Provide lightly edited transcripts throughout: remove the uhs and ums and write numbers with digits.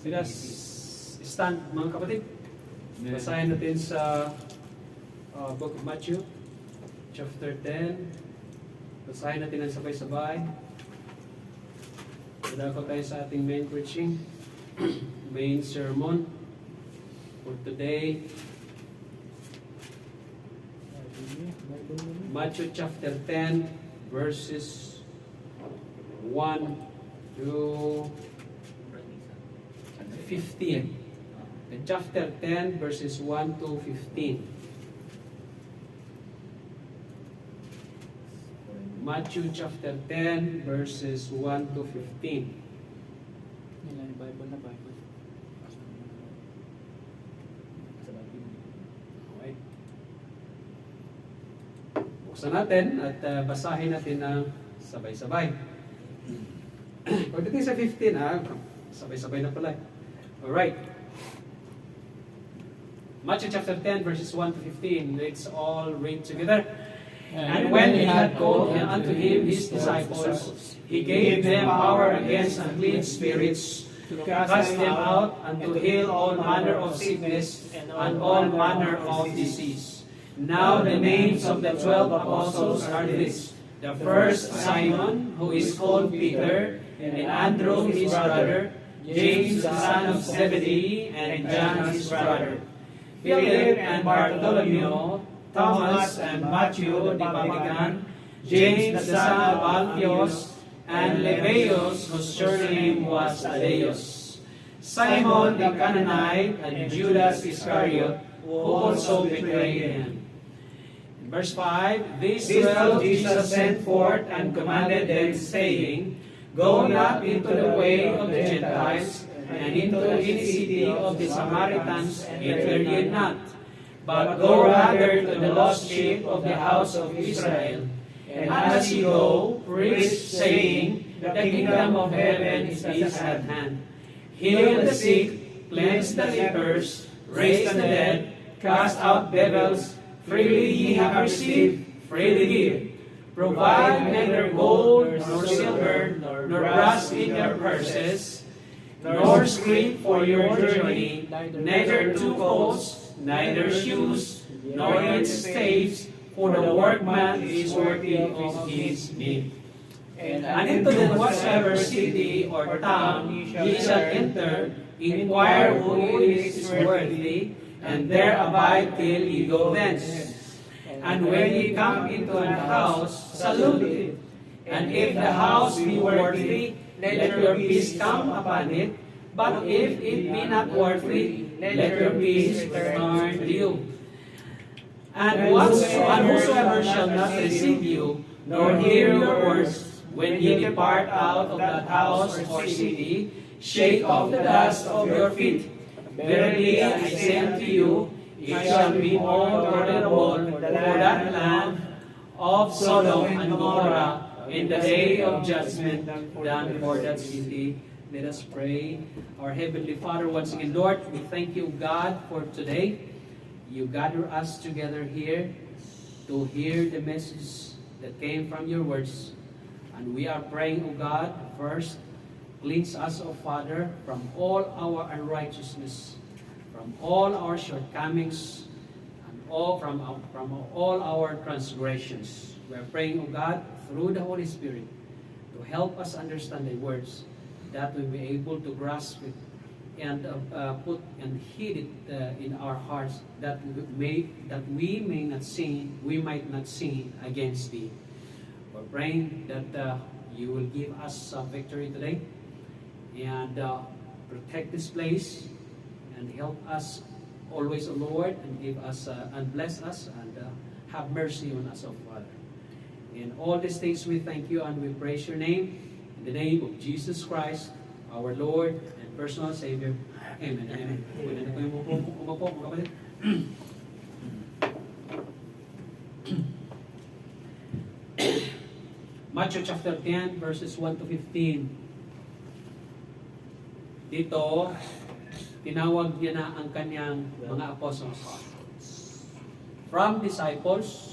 Let us stand, mga kapatid. Basahin natin sa Book of Matthew, chapter 10. Basahin natin ang sabay-sabay. Dadako tayo sa ating main preaching, main sermon for today. Matthew chapter 10, verses 1 to 15. And chapter 10, verses 1 to 15. Matthew chapter 10, verses 1 to 15. Bible na Bible. Okay. Buksan natin at basahin natin ng sabay-sabay. Pagdating sa 15, sabay-sabay na pala. Alright. Matthew chapter 10, verses 1 to 15. Let's all read together. And when he had called unto him his disciples, he gave them power against unclean spirits, to cast them out, and to heal all manner of sickness and all manner of disease. Now the names of the 12 apostles are these: the first, Simon, who is called Peter, and Andrew his brother, James the son of Zebedee, and John his brother, Philip and Bartholomew, Thomas and Matthew the publican, James the son of Alphaeus, and Lebbaeus, whose surname was Thaddeus, Simon the Canaanite, and Judas Iscariot, who also betrayed him. In verse 5, These 12 Jesus sent forth and commanded them, saying, Go not into the way of the Gentiles, and into any city of the Samaritans enter ye not, but go rather to the lost sheep of the house of Israel. And as ye go, preach, saying, The kingdom of heaven is at hand. Heal the sick, cleanse the lepers, raise the dead, cast out devils. Freely ye have received, freely give. Provide neither gold, nor silver, nor brass in your purses, nor scrip for your journey, neither two coats, neither shoes, nor yet staves, for the workman is worthy of his meat. And into the whatsoever city or town ye shall enter, inquire who is worthy, and there abide till ye go thence. And when ye come into an house, salute it. And if the house be worthy, let your peace come upon it. But if it be not worthy, let your peace return to you. And whosoever shall not receive you, nor hear your words, when ye depart out of that house or city, shake off the dust of your feet. Verily I say unto you, it shall be more tolerable for that land of Sodom and Gomorrah in the day of judgment than for that city. Let us pray. Our Heavenly Father, once again, Lord, we thank you, God, for today. You gather us together here to hear the message that came from your words. And we are praying, O God, first, cleanse us, O Father, from all our unrighteousness, from all our shortcomings, and from all our transgressions. We are praying, O God, through the Holy Spirit, to help us understand the words, that we be able to grasp it and put and hid it in our hearts, that we may not sin, we might not sin against thee. We're praying that you will give us victory today, and protect this place, and help us always, O Lord, and give us and bless us, and have mercy on us, O Father. In all these things we thank you and we praise your name. In the name of Jesus Christ, our Lord and personal Savior. Amen. Amen. Pwede na po yung umapo, mga kapatid. Matthew chapter 10, verses 1 to 15. Dito, tinawag niya na ang kanyang mga apostles. From disciples,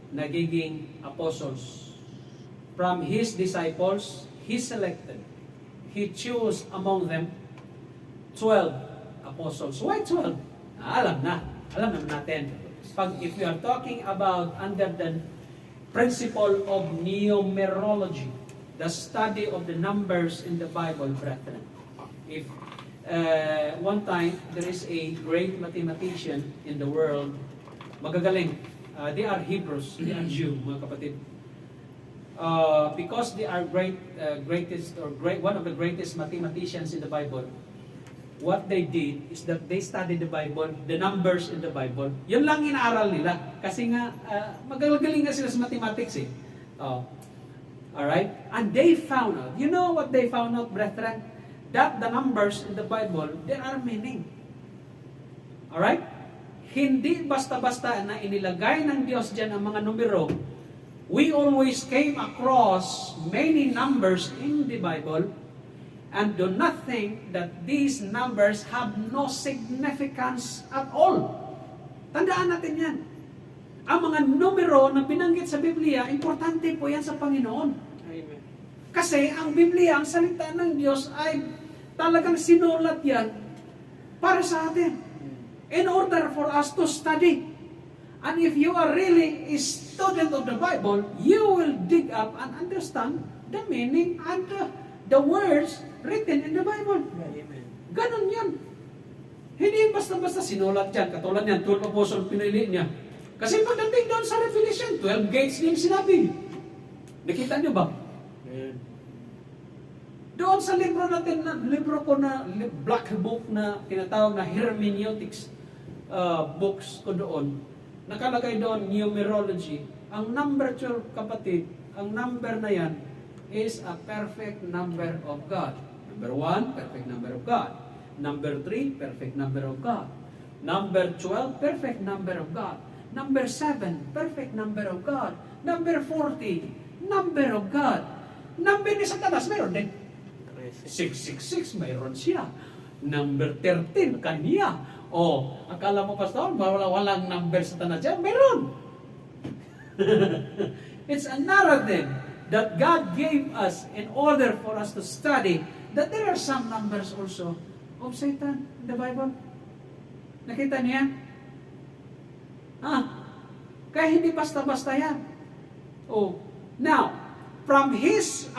nagiging apostles. From his disciples, he selected. He chose among them 12 apostles. Why 12? Alam naman natin. If we are talking about under the principle of numerology, the study of the numbers in the Bible, brethren. If one time there is a great mathematician in the world, magagaling. They are Hebrews, they are Jew, mga kapatid. Because they are one of the greatest mathematicians in the Bible, what they did is that they studied the Bible, the numbers in the Bible. Yun lang inaaral nila. Kasi nga, magagaling nga sila sa mathematics eh. Alright? And they found out, you know what they found out, brethren? That the numbers in the Bible, there are meaning. Alright? Hindi basta-basta na inilagay ng Diyos dyan ang mga numero. We always came across many numbers in the Bible and do not think that these numbers have no significance at all. Tandaan natin yan. Ang mga numero na binanggit sa Biblia, importante po yan sa Panginoon. Amen. Kasi ang Biblia, ang salita ng Diyos ay talagang sinulat yan para sa atin. In order for us to study. And if you are really a student of the Bible, you will dig up and understand the meaning and the words written in the Bible. Amen. Ganon yan. Hindi basta-basta sinulat yan. Katulad yan, 12 apostles pinili niya. Kasi pagdating doon sa Revelation, 12 gates din sinabi. Nakita niyo ba? Amen. Doon sa libro natin, libro ko na black book na tinatawag na hermeneutics books ko doon, nakalagay doon numerology. Ang number 12, kapatid, ang number na yan is a perfect number of God. Number 1, perfect number of God. Number 3, perfect number of God. Number 12, perfect number of God. Number 7, perfect number of God. Number 40, number of God. Number ni Satanas, meron din. 666, mayroon siya. Number 13, kanya. Akala mo, Pastor, walang number Satanas dyan? Meron. It's a narrative that God gave us in order for us to study that there are some numbers also of Satan in the Bible. Nakita niya? Kaya hindi basta-basta yan. Now, from his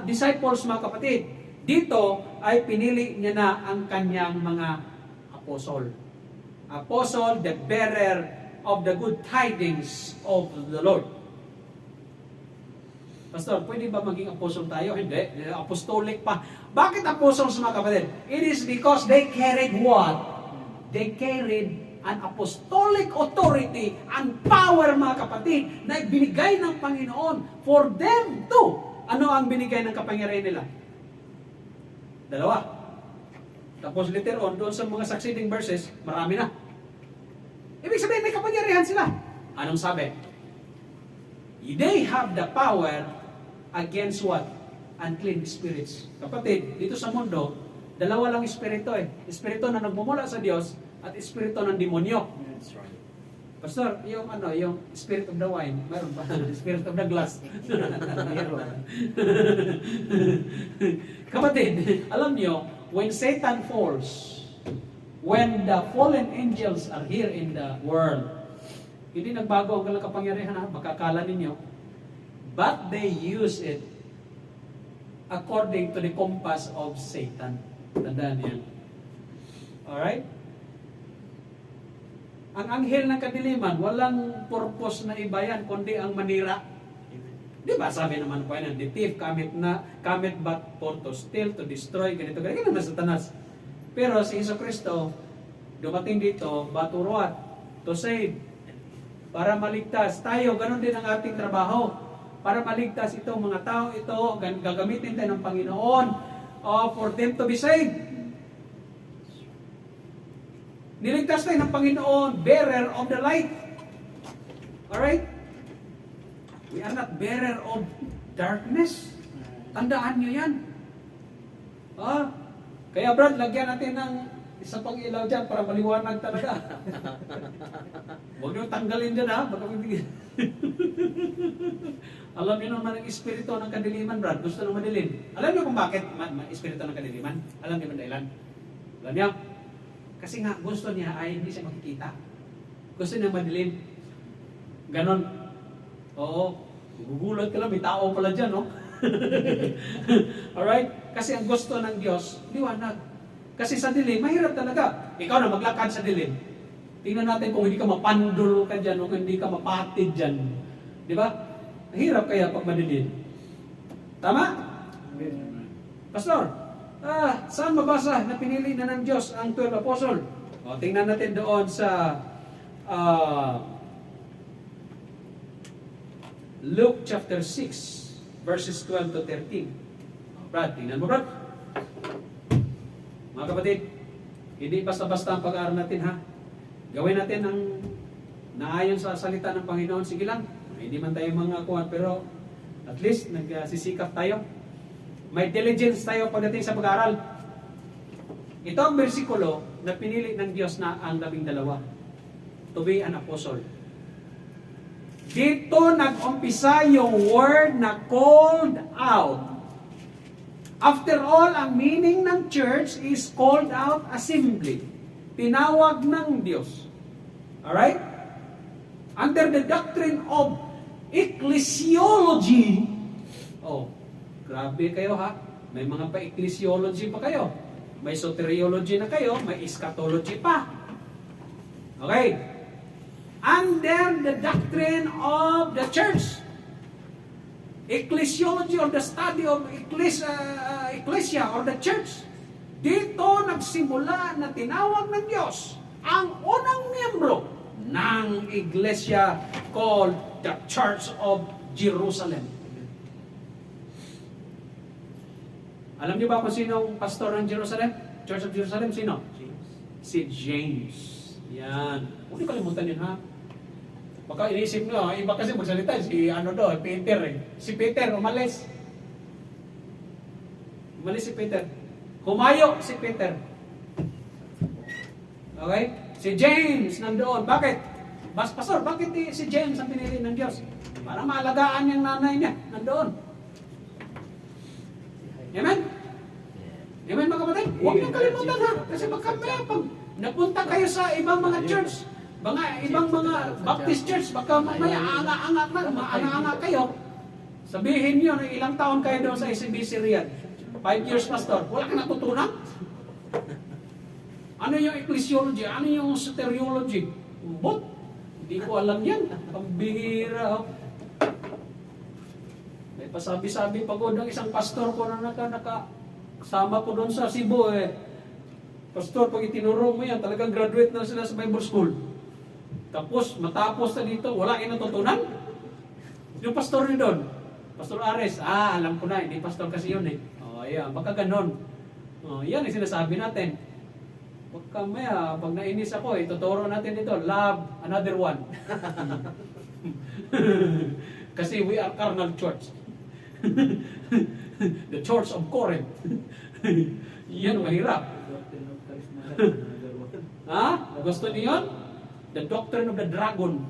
disciples, mga kapatid, dito ay pinili niya na ang kanyang mga apostle. Apostle, the bearer of the good tidings of the Lord. Pastor, pwede ba maging apostle tayo? Hindi. Apostolic pa. Bakit apostles, mga kapatid? It is because they carried what? They carried an apostolic authority and power, mga kapatid, na binigay ng Panginoon for them to. Ano ang binigay ng kapangyarihan nila? Dalawa. Tapos later on, doon sa mga succeeding verses, marami na. Ibig sabihin, may kapangyarihan sila. Anong sabi? They have the power against what? Unclean spirits. Kapatid, dito sa mundo, dalawa lang espiritu eh. Espiritu na nagmumula sa Diyos at espiritu ng demonyo. That's right. Pastor, yung spirit of the wine, mayroon pa. Spirit of the glass. Kapatid, alam niyo, when Satan falls, when the fallen angels are here in the world, hindi nagbago ang kanilang kapangyarihan, makakala ninyo, but they use it according to the compass of Satan. Tandaan yan. Alright? Ang anghel ng kadiliman, walang purpose na iba yan, kundi ang manira. Di ba? Sabi naman po yan, the thief cometh but for to steal, to destroy, ganito na Satanas. Pero si Jesucristo, dumating dito, but to what? To save. Para maligtas. Tayo, ganun din ang ating trabaho. Para maligtas itong mga tao ito, gagamitin tayo ng Panginoon for them to be saved. Niligtas tayo ng Panginoon, bearer of the light. Alright? We are not bearer of darkness. Tandaan nyo yan. Kaya Brad, lagyan natin ng isa pang ilaw dyan para maliwanag talaga. Huwag nyo tanggalin dyan baka mabigyan. Alam nyo naman ang espiritu ng kadiliman, Brad. Gusto nang madilim. Alam nyo kung bakit espiritu ng kadiliman? Alam nyo ba dahilan? Alam niyo? Kasi nga, gusto niya ay hindi siya makikita. Gusto niya madilim. Ganon. Oo. Gugulat ka lang, may tao pala dyan, no? Alright? Kasi ang gusto ng Diyos, liwanag. Kasi sa dilim, mahirap talaga. Ikaw na maglakad sa dilim. Tingnan natin kung hindi ka mapandol ka dyan o kung hindi ka mapatid dyan. Di ba? Mahirap kaya pag madilim. Tama? Pastor, saan mabasa na pinili na ng Diyos ang 12 apostle? O, tingnan natin doon sa Luke chapter 6, verses 12 to 13. Brad, tingnan mo, Brad. Mga kapatid, hindi basta-basta ang pag-aaral natin, ha? Gawin natin ang naayon sa salita ng Panginoon. Sige lang, hindi man tayo mga kuwan, pero at least nagsisikap tayo. May diligence tayo pagdating sa pag-aaral. Ito ang bersikulo na pinili ng Diyos na ang 12 to be an apostle. Dito nag-umpisa yung word na called out. After all, ang meaning ng church is called out assembly. Tinawag ng Diyos. Alright? Under the doctrine of ecclesiology. Oh, grabe kayo ha. May mga pa-ecclesiology pa kayo. May soteriology na kayo. May eschatology pa. Okay. Under the doctrine of the church. Ecclesiology or the study of ecclesia or the church. Dito nagsimula na tinawag ng Diyos ang unang miyembro ng iglesia called the Church of Jerusalem. Alam niyo ba kung sinong pastor ng Jerusalem? Church of Jerusalem, sino? Si James. Yan. Huwag niyo kalimutan yun, ha? Baka inisip nyo, iba kasi magsalita, Peter eh. Si Peter, umalis. Umalis si Peter. Humayo si Peter. Okay? Si James nandoon. Bakit? Pastor, bakit si James ang pinili ng Diyos? Para maalagaan yung nanay niya. Nandoon. Amen? Amen mga kapatid? Huwag niyong kalimutan ha. Kasi baka pag napunta kayo sa ibang mga church, ibang mga Baptist church, baka mamaya aanga-anga kayo. Sabihin niyo na ilang taon kayo doon sa SBC Riyadh. 5 years, pastor. Wala ka natutunan? Ano yung ecclesiology? Ano yung soteriology? But, hindi ko alam yan. Pambihira. May pasabi-sabi pa ko ng isang pastor ko na nakasama ko doon sa Cebu eh. Pastor, pag itinuro mo yan, talagang graduate na sila sa Bible School. Tapos, matapos na dito, wala yung natutunan. Yung pastor ni doon, Pastor Ares, alam ko na, hindi pastor kasi yun eh. Ayan, baka ganon. Yan ang sinasabi natin. Baka maya, pag nainis ako, tuturo natin ito, love another one. Kasi we are carnal church. The church of Corinth. Yan, mahirap. Ha? Gusto niyo yun? The doctrine of the dragon.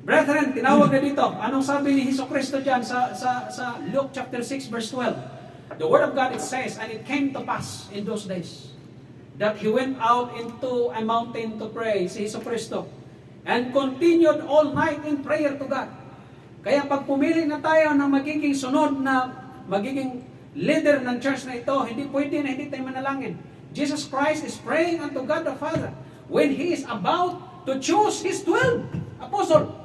Brethren, tinawag na dito. Anong sabi ni Jesucristo dyan sa Luke chapter 6 verse 12? The word of God, it says, and it came to pass in those days that He went out into a mountain to pray, si Jesucristo, and continued all night in prayer to God. Kaya pag pumili na tayo ng magiging sunod na magiging leader ng church na ito, hindi pwede na hindi tayo manalangin. Jesus Christ is praying unto God the Father when He is about to choose His 12 apostles.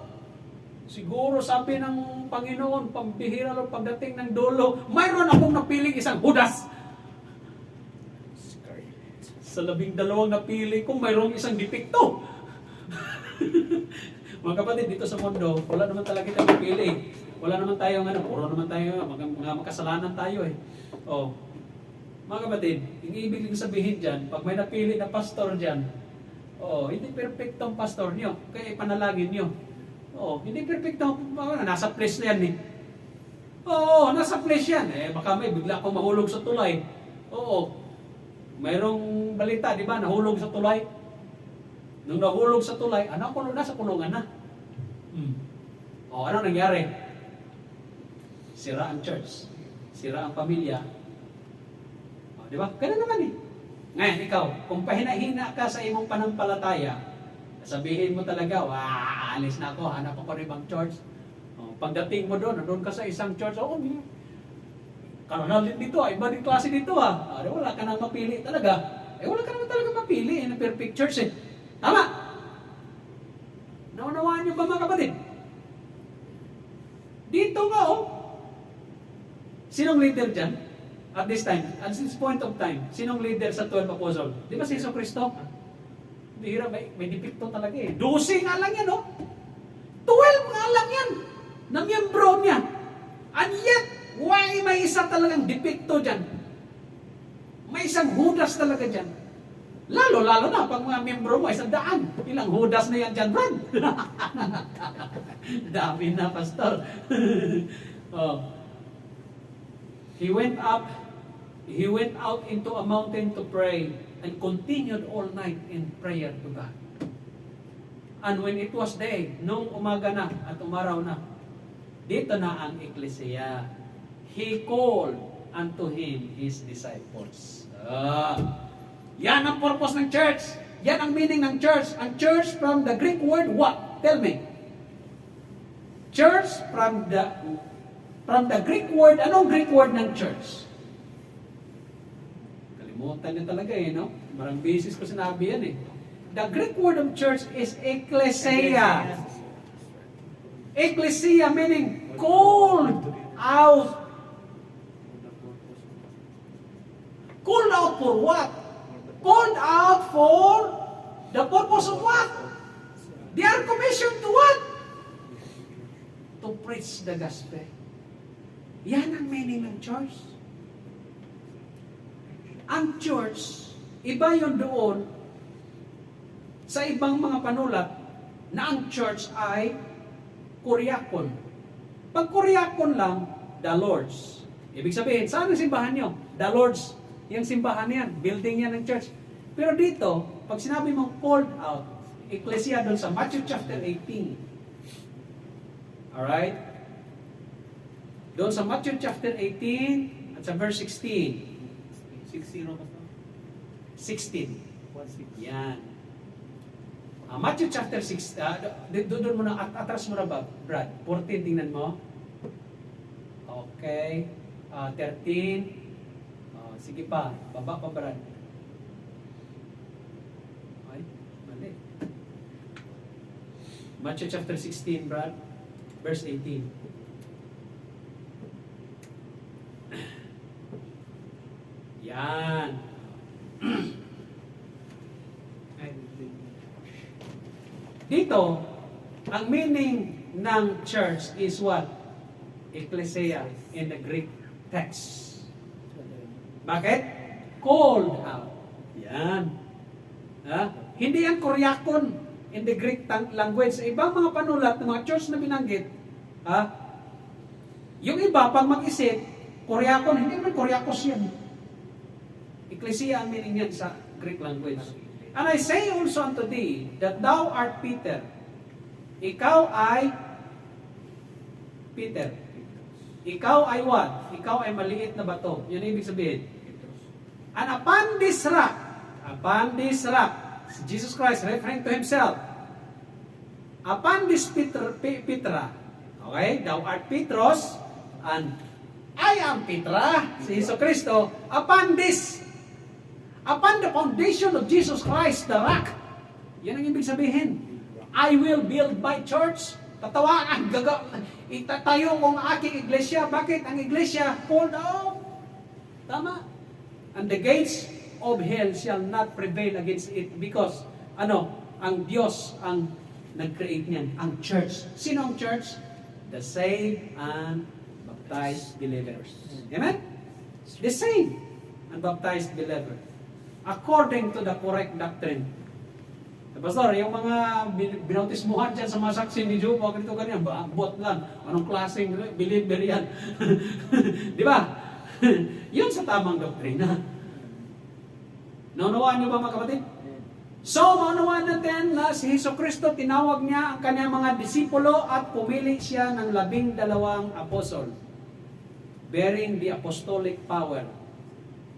Siguro sabi ng Panginoon, pambihira lang pagdating ng dulo, mayroon akong napiling isang Judas. Sa 12 napili ko, mayroong isang depekto. Mga kapatid, dito sa mundo, wala naman talaga tayong napili. Wala naman tayo, puro naman tayo, mga makasalanan tayo eh. Mga kapatid, yung ibig sabihin dyan, pag may napili na pastor dyan, hindi perfectong pastor nyo, kaya ipanalangin nyo. Hindi perfecto. Nasa place na yan eh. Nasa place yan. Baka may bigla akong mahulog sa tulay. Mayroong balita, di ba? Nahulog sa tulay. Nung nahulog sa tulay, nasa kulungan na. Ano nangyari? Sira ang church. Sira ang pamilya. Di ba? Ganun naman eh. Ngayon, ikaw, kung pahina-hina ka sa imong panampalataya, sabihin mo talaga, alis na ako, hanap ako ng ibang church. Pagdating mo doon ka sa isang church, karanal din dito, iba din klase dito wala ka nang mapili talaga. Wala ka naman talaga mapili na perfect church eh. Tama? Naunawaan niyo ba mga kapatid? Dito nga sinong leader dyan? At this time, at this point of time, sinong leader sa 12 Apostles? Di ba si Jesu Cristo? Bihira, may depekto talaga eh. 12 nga lang yan, 12 nga lang yan na miyembro niya. And yet, why may isa talagang depekto dyan? May isang Judas talaga dyan. Lalo na pag mga miyembro mo, 100. Ilang Judas na yan dyan, Brad? Dami na, pastor. He went out into a mountain to pray and continued all night in prayer to God. And when it was day, nung umaga na at umaraw na, dito na ang Ecclesia. He called unto him his disciples. Yan ang purpose ng church. Yan ang meaning ng church. Ang church from the Greek word what? Tell me. Church from the Greek word, anong Greek word ng church? Kalimutan niya talaga no? Marang beses ko sinabi yan The Greek word of church is ecclesia. Ecclesia meaning called out. Called out for what? Called out for the purpose of what? They are commissioned to what? To preach the gospel. Yan ang meaning ng church. Ang church, iba yun doon sa ibang mga panulat na ang church ay Kuriakon. Pag Kuriakon lang, the Lord's. Ibig sabihin, saan ang simbahan nyo? The Lord's. Yung simbahan yan, building yan ng church. Pero dito, pag sinabi mong called out, Ecclesia doon sa Matthew chapter 18. Alright? Doon sa Matthew chapter 18 at sa verse 16. 6-0 ba ito? 16. Yan. Matthew chapter 6, doon mo na, atras mo na ba, Brad? 14, tingnan mo. Okay. 13. Sige pa, baba pa, Brad. Ay, mali. Matthew chapter 16, Brad. Verse 18. Yan. Dito, ang meaning ng church is what? Ecclesia in the Greek text. Bakit? Called out. Yan. Hindi yan Kuriakon in the Greek language. Sa ibang mga panulat ng mga church na binanggit, yung iba, pag mag-isip, Kuriakon, hindi naman Kuriakos yan. Ecclesia ang meaning yan sa Greek language. And I say also unto thee, that thou art Peter. Ikaw ay Peter. Ikaw ay what? Ikaw ay maliit na bato. Yan ang ibig sabihin. And upon this rock, Jesus Christ referring to himself, upon this Petra, okay, thou art Petros, and I am Petra, si Jesu Cristo, upon the foundation of Jesus Christ, the rock. Yan ang ibig sabihin. I will build my church. Itatayo ko ang aking iglesia. Bakit? Ang iglesia called out. Tama. And the gates of hell shall not prevail against it because, ang Diyos ang nag-create niyan. Ang church. Sino ang church? The saved and baptized believers. Amen? The saved and baptized believers. According to the correct doctrine. Pastor, yung mga binautismuhan dyan sa mga saksi ni Jehovah, ganito ganyan, bot lang. Anong klaseng believer yan? Di ba? Yun sa tamang doktrina. Naunawaan niyo ba mga kapatid? So, maunawaan natin na si Jesu Cristo, tinawag niya ang kanyang mga disipulo at pumili siya ng 12 apostol, bearing the apostolic power.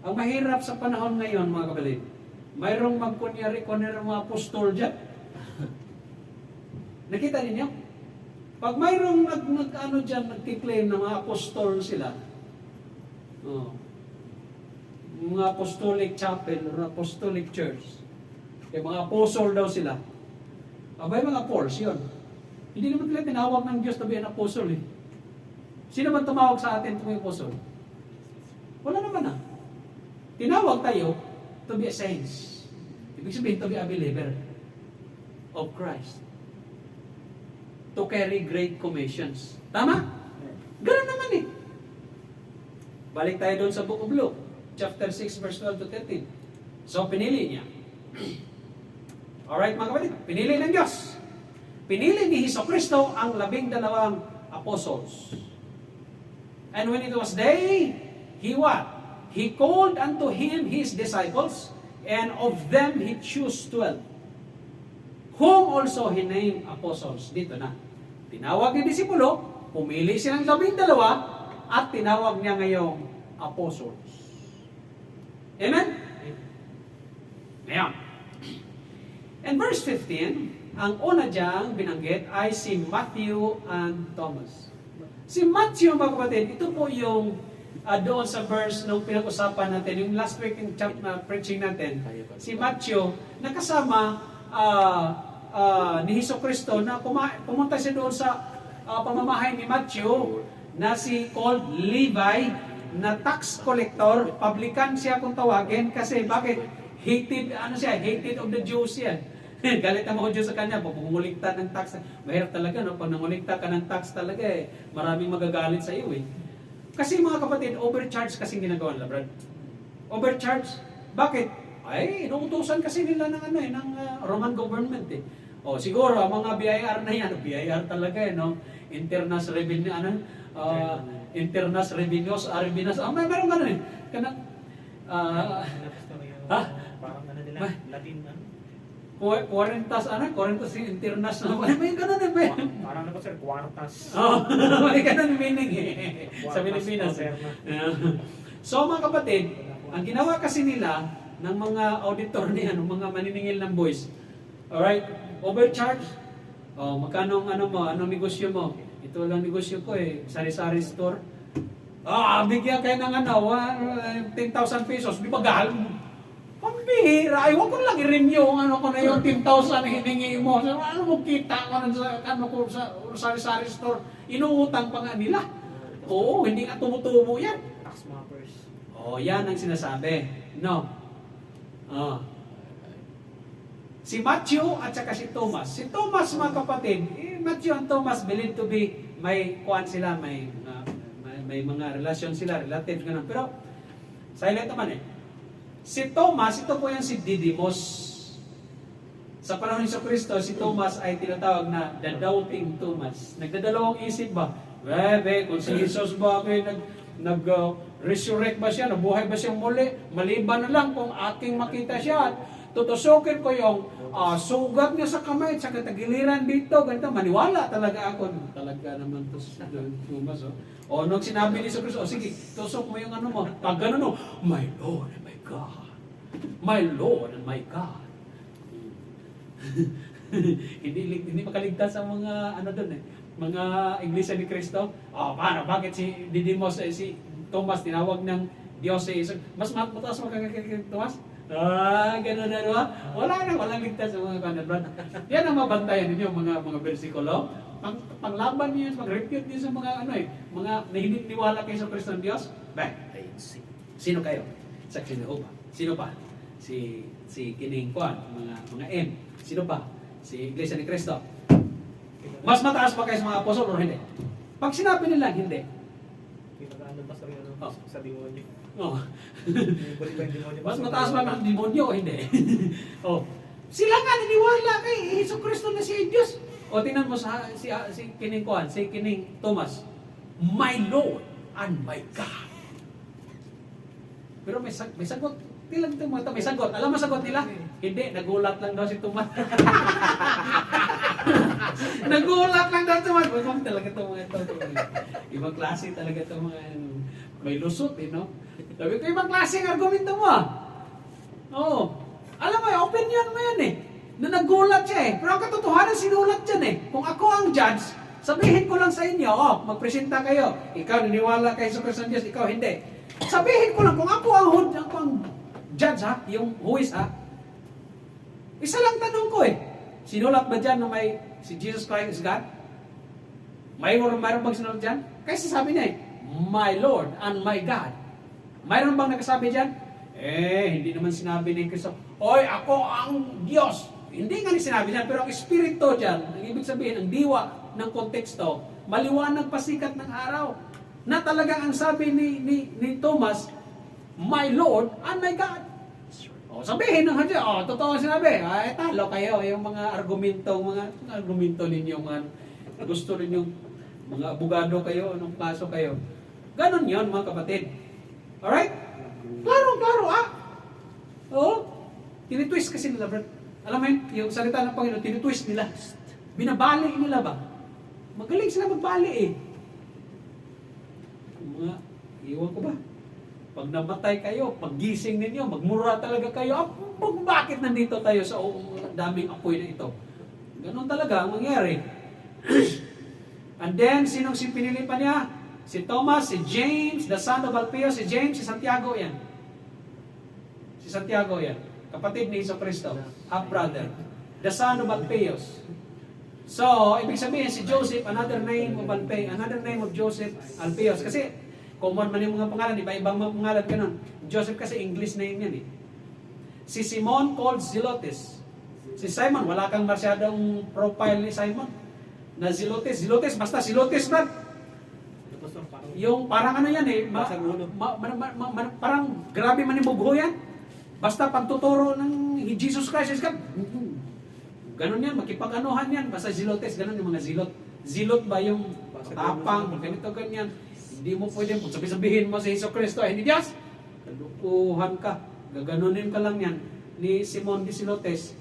Ang mahirap sa panahon ngayon, mga kapatid, mayroong magkunyari-kunyari mga apostol dyan. Nakita ninyo? Pag mayroong nagkiklaim na mga apostol sila, mga apostolic chapel or apostolic church, mga apostle daw sila, abay mga Pauls yun. Hindi naman nila tinawag ng Diyos to be an apostle eh. Sino man tumawag sa atin itong apostle? Wala naman ah. Tinawag tayo to be a saints. Ibig sabihin, to be a believer of Christ. To carry great commissions. Tama? Ganun naman eh. Balik tayo doon sa Book of Luke, chapter 6, verse 12 to 13. So, pinili niya. Alright mga kapatid, pinili ng Diyos. Pinili ni Jesucristo ang 12 apostles. And when it was day, He what? He called unto Him His disciples, and of them He chose 12. Whom also He named apostles. Dito na. Tinawag ni disipulo, pumili silang 12, at tinawag niya ngayong apostles. Amen? Ngayon. And verse 15, ang una diyang binanggit ay si Matthew and Thomas. Si Matthew, mga kapatid, ito po yung doon sa verse nung pinag-usapan natin, yung last week yung preaching natin, si Matthew, nakasama ni Jesucristo na pumunta siya doon sa pamamahay ni Matthew na si called Levi, na tax collector, publican siya kung tawagin, kasi bakit? Hated of the Jews yan. Galit ang mga Diyos sa kanya, pumungulikta ng tax. Mahirap talaga, no? Pag nangulikta ka ng tax talaga, maraming magagalit sa iyo. Kasi mga kapatid, overcharge kasing ginagawa nila, Brad. Overcharge. Bakit? Ay, inuutusan kasi nila ng Roman government. O siguro, ang mga BIR na yan, BIR talaga, no? Internal Revenue, Internal Revenues, Arbinas, meron ganun eh. Parang nila, Latin, Quarentas international. May ganun eh. Parang sir, kwartas. May ganun meaning eh. Sa Pilipinas. So mga kapatid, ang ginawa kasi nila ng mga auditor niya, ng mga maniningil ng boys, alright, overcharge. Magkano anong negosyo mo? Ito lang negosyo ko sari-sari store. Bigyan kayo ng 10,000 pesos. Di ba gahal mo? Pambihira, huwag ko lang i-renew ko na yung 10,000 na hiningi mo. Ano mo kita ko sa sari-sari store? Inuutang pa nga nila. Oo, hindi nga tumutubo yan. Tax mappers. Yan ang sinasabi. No. Si Matthew at saka si Thomas. Si Thomas, mga kapatid, Matthew and Thomas believed to be, may mga relasyon sila, relatives, ganun. Pero, silent naman Si Thomas, ito po yung si Didymos. Sa panahon ni Kristo, si Thomas ay tinatawag na the doubting Thomas. Nagdadalawang isip ba? Kung si Jesus ba nag-resurrect ba siya, nabuhay ba siyang muli? Maliban na lang kung aking makita siya at tutusukin ko yung sugat niya sa kamay at sa katagiliran dito, ganito, maniwala talaga ako. Talaga naman to si Thomas. Nung sinabi ni Kristo, sige, tusok mo yung mo. Pag gano'n, my Lord and my God. My Lord and my God. hindi makaligtas ang mga doon mga Iglesia ni Kristo. Paano? Bakit si Didymos, si Thomas tinawag ng Diyos si Jesus? Mas mataas makakakit Thomas? Gano'n na ba? Walang ligtas sa mga kanabran. Yan ang mabantayan ninyo, mga bersikulo. Panglaban niyo, pag-refute niyo sa mga mga nahiniwala kayo sa Kristo ng Diyos. Sino kayo? Saksi ni Jehovah. Sino pa? Si Kining Kwan, mga M. Sino pa? Si Iglesia ni Cristo. Mas mataas pa kayo sa mga apostol o hindi? Pag sinabi nila, hindi. Sa demonyo. Mas mataas pa ng demonyo o hindi? Sila nga niniwala kay Jesucristo na si Diyos. Tingnan mo si Kining Kwan, si Kining Thomas. My Lord and my God. Pero may sagot. May sagot. Alam mo sagot nila? Hindi, nagulat lang daw si Thomas. Nagulat lang daw Thomas. Kung talaga itong mga ito. Ibang klase talaga itong mga may lusot no? Sabi ko, ibang klase ang argumento mo Oo. Alam mo, opinion mo yan Na nagulat siya Pero ang katotohanan, sinulat dyan Kung ako ang judge, sabihin ko lang sa inyo, magpresenta kayo. Ikaw niniwala kay Jesus Christ ng Diyos, ikaw hindi. Sabihin ko lang, kung ako ang judge yung huwis isa lang tanong ko sinulat ba dyan na may si Jesus Christ is God? Mayroon bang sinulat dyan? Kasi sabi niya my Lord and my God. Mayroon bang nakasabi dyan? Hindi naman sinabi ni Kristo, oy, ako ang Diyos. Hindi nga ni sinabi dyan, pero ang Espiritu dyan, ang ibig sabihin, ang diwa ng konteksto, maliwanag pasikat ng araw. Na talagang ang sabi ni Thomas, my Lord and my God. Sabihin ng hadyo, totoo sinabi. Talo kayo, yung mga argumento ninyo, gusto ninyo, mga abogado kayo, anong kaso kayo. Ganon yon mga kapatid. Alright? Klaro, tinitwist kasi nila, Brad. Alam mo yun, yung salita ng Panginoon, tinitwist nila. Binabali nila ba? Magaling sila magbali Mga, iwan ko ba? Pag namatay kayo, paggising ninyo, magmura talaga kayo. Bakit nandito tayo sa daming apoy na ito? Ganon talaga ang mangyari. And then, sinong pinili pa niya? Si Thomas, si James, the son of Alphaeus, si James, si Santiago yan. Si Santiago yan. Kapatid ni Jesucristo. Half-brother. The son of Alphaeus. So, ibig sabihin si Joseph, another name of Joseph, Alphaeus. Kasi, common man yung mga pangalan, iba-ibang mga pangalan ganun. Joseph kasi English name yan Si Simon called Zelotes. Si Simon, wala kang masyadong profile ni Simon. Na Zelotes, basta Zelotes ba? Yung parang ano yan parang grabe manimugho yan. Basta pagtuturo ng Jesus Christ is God. Ganon yan, makipag-anuhan yan. Basta Zelotes, ganon yung mga zilot. Zilot ba yung tapang, ganito, ganyan. Hindi mo pwede, kung sabihin mo sa Hesus Kristo, hindi Diyos, kalukuhan ka. Gaganunin ka lang yan. Ni Simon de Zelotes.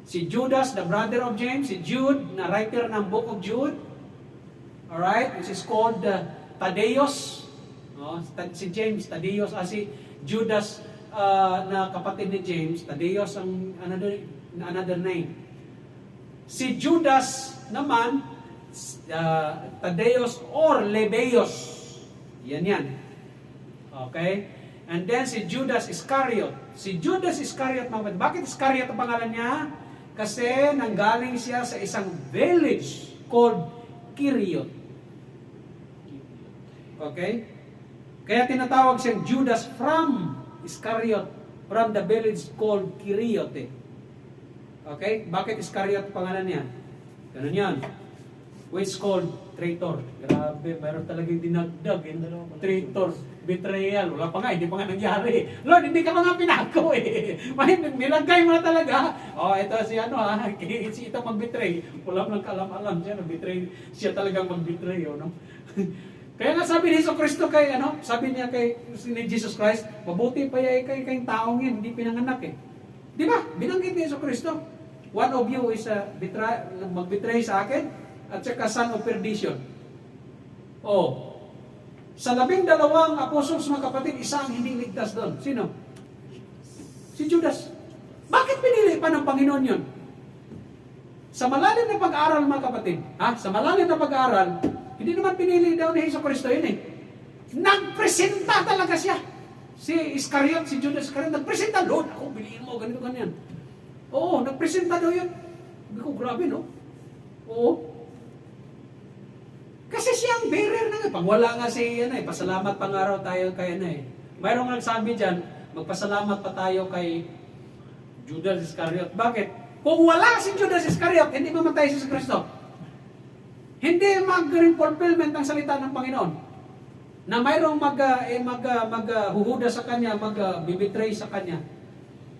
Si Judas, the brother of James. Si Jude, na writer ng Book of Jude. Alright, which is called Thaddeus. Si James, Thaddeus. Si Judas, na kapatid ni James. Thaddeus ang another name. Si Judas naman, Thaddeus or Lebbeus. Yan. Okay? And then si Judas Iscariot. Si Judas Iscariot, bakit Iscariot ang pangalan niya? Kasi nanggaling siya sa isang village called Kiriot. Okay? Kaya tinatawag siyang Judas from Iscariot, from the village called Kiriot. Okay? Bakit Iscariot pangalan niya? Ganun yan. Which called traitor. Grabe, mayroon talagang dinagdag. Traitor, betrayal. Wala pa nga, hindi pa nga nangyari. Lord, hindi ka mga pinako nilagay mo na talaga. Ito si si ito mag-betray. Wala lang kalam-alam siya, nag-betray. Siya talagang mag-betray. Kaya nga sabi ni Jesus Cristo sabi niya kay ni Jesus Christ, mabuti pa kay taong yan, hindi pinanganak Di ba? Binanggit ni Jesus Cristo. One of you is mag-betray sa akin, at saka son of perdition. Sa 12 apostles mga kapatid, isa ang hindi ligtas doon. Sino? Si Judas. Bakit pinili pa ng Panginoon yun? Sa malalim na pag-aaral mga kapatid, sa malalim na pag-aaral, hindi naman pinili daw ni Jesus Cristo yun Nagpresenta talaga siya. Si Iscariot, si Judas Iscariot, nagpresenta, Lord, ako biliin mo, ganito, ganyan. Nagpresenta daw yun. Hindi ko, grabe, no? Kasi siya ang bearer na pag wala nga pasalamat pang-araw tayo kay Mayroong nagsabi dyan, magpasalamat pa tayo kay Judas Iscariot. Bakit? Kung wala si Judas Iscariot, hindi mamatay si Kristo. Hindi mag-fulfillment ang salita ng Panginoon. Na mayroong maghuhuda sa kanya, mag-bibitray sa kanya.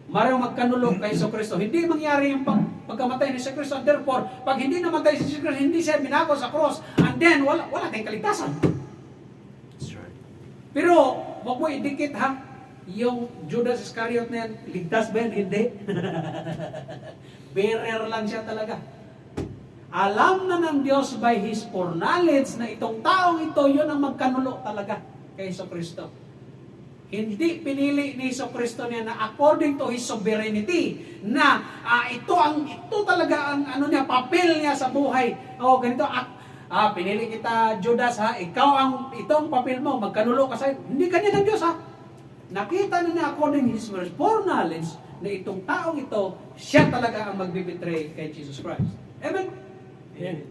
Mayroong magkanulong kay Kristo. Hindi mangyari yung pagkamatay ni Kristo. Therefore, pag hindi namatay si Kristo, hindi siya binako sa cross. And then, wala tayong kaligtasan. That's right. Pero, wag mo idikit yung Judas Iscariot na yan, ligtas ba yan? Hindi. Bearer lang siya talaga. Alam na ng Diyos by His foreknowledge na itong taong ito, yun ang magkanulo talaga kay Jesucristo. Hindi pinili ni Jesucristo niya na according to His sovereignty na ito talaga ang ano niya, papel niya sa buhay. O ganito, pinili kita Judas ha, ito ang papel mo, magkanulo ka sa hindi kanya ng Diyos ha. Nakita na niya according to His foreknowledge na itong taong ito, siya talaga ang magbibetray kay Jesus Christ. Amen? Yes.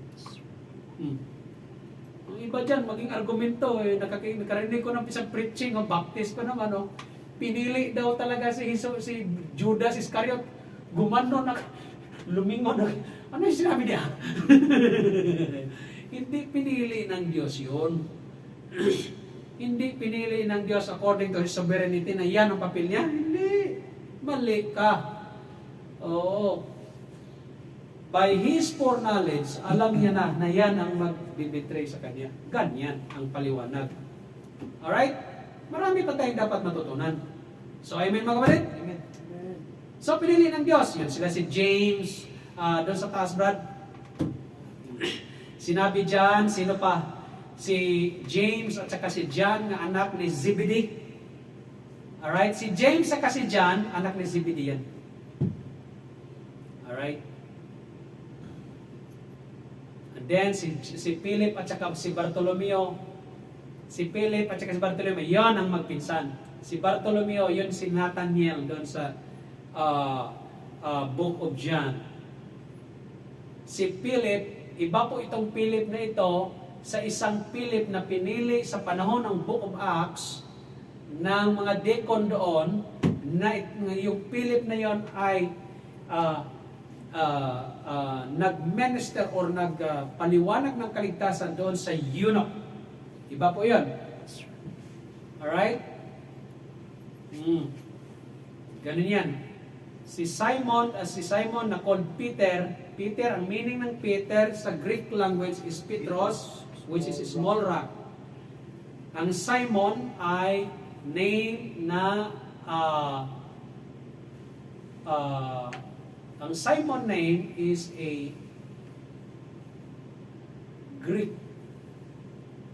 Ang iba dyan, maging argumento, nakarinig ko ng isang preaching, baptist ko naman, pinili daw talaga si Judas Iscariot, gumano, lumingon, ano yung sinabi niya? Hindi pinili ng Diyos yun. Hindi pinili ng Diyos according to His sovereignty na yan ang papel niya. Hindi. Mali ka. Oo. By His foreknowledge, alam niya na yan ang magbibetray sa Kanya. Ganyan ang paliwanag. Alright? Marami pa tayong dapat matutunan. So, amen mga kapatid? Amen. So, pinili ng Diyos. Yan sila si James, doon sa taas, Brad. Sinabi dyan, sino pa? Si James at saka si John, na anak ni Zebedee. Alright? Si James at saka si John, anak ni Zebedee yan. Alright? And then, si Philip at saka si Bartolomeo. Si Philip at saka si Bartolomeo, yon ang magpinsan. Si Bartolomeo, yon si Nathaniel doon sa Book of John. Si Philip, iba po itong Philip na ito sa isang Philip na pinili sa panahon ng Book of Acts ng mga deacon doon, na yung Philip na yon ay nag-minister or nagpaliwanag ng kaligtasan doon sa eunuch. Iba po yun. Alright? Ganun yan. Si Simon na called Peter, ang meaning ng Peter sa Greek language is Petros, which is a small rock. Ang Simon ay name na ang Simon name is a Greek,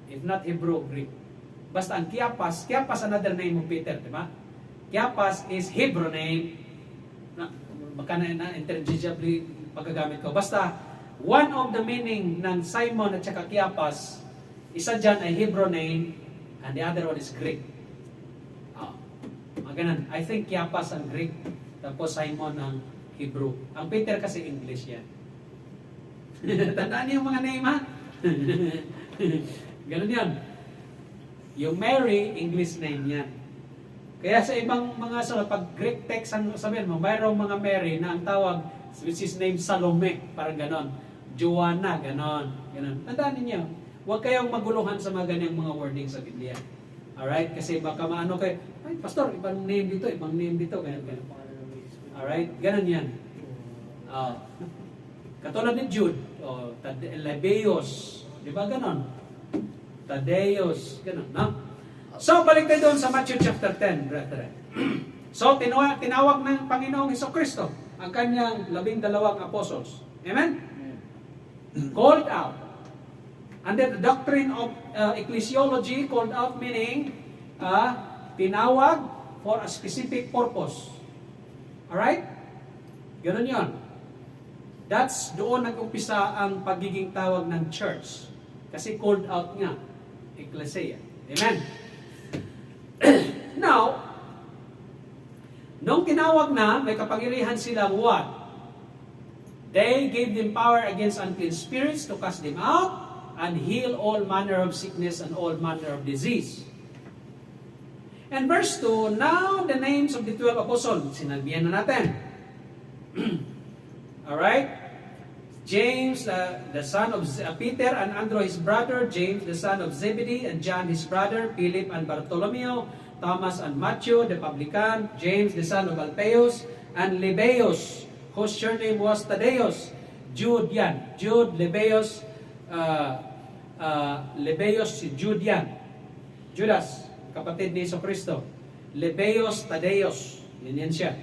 if not Hebrew, Greek. Basta ang Kiapas another name of Peter, di ba? Kiapas is Hebrew name. Baka na interchangeably pagkagamit ko. Basta, one of the meaning ng Simon at saka Kiapas, isa dyan ay Hebrew name, and the other one is Greek. Ganun. I think Kiapas ang Greek, tapos Simon ang Hebrew. Ang Peter kasi English yan. Tandaan niyo yung mga name, ha? Ganun yan. Yung Mary, English name yan. Kaya sa ibang mga pag Greek text, ang sabihin mo, mayroong mga Mary na ang tawag, which is named Salome, parang ganon. Joanna, ganon. Tandaan niyo, huwag kayong maguluhan sa mga ganyang mga wording sa Biblia. Alright? Kasi baka maano kayo, ay, pastor, ibang name dito, ganyan. Alright? Ganon yan. Katulad ni Jude, Lebeos, di ba ganon? Tadeus, ganon, no? So, balik tayo doon sa Matthew chapter 10, brethren. So, tinawag ng Panginoong Jesucristo ang kanyang 12 apostles. Amen? Called out. Under the doctrine of ecclesiology, called out meaning, tinawag for a specific purpose. Alright? Ganon yun. That's doon nag-umpisa ang pagiging tawag ng church. Kasi called out nga, ecclesia. Amen? Now, nung tinawag na, may kapangyarihan silang what? They gave them power against unclean spirits to cast them out and heal all manner of sickness and all manner of disease. And verse 2, now the names of the 12 apostles, sinabihan na natin. Alright? James, the son of Peter, and Andrew his brother, James the son of Zebedee, and John his brother, Philip and Bartolomeo, Thomas and Matthew the publican, James the son of Alphaeus, and Lebbaeus, whose surname was Thaddeus. Jude yan. Jude, Lebbaeus, si Jude yan. Judas, kapatid ni Jesucristo. Lebbaeus, Thaddeus. Yan siya.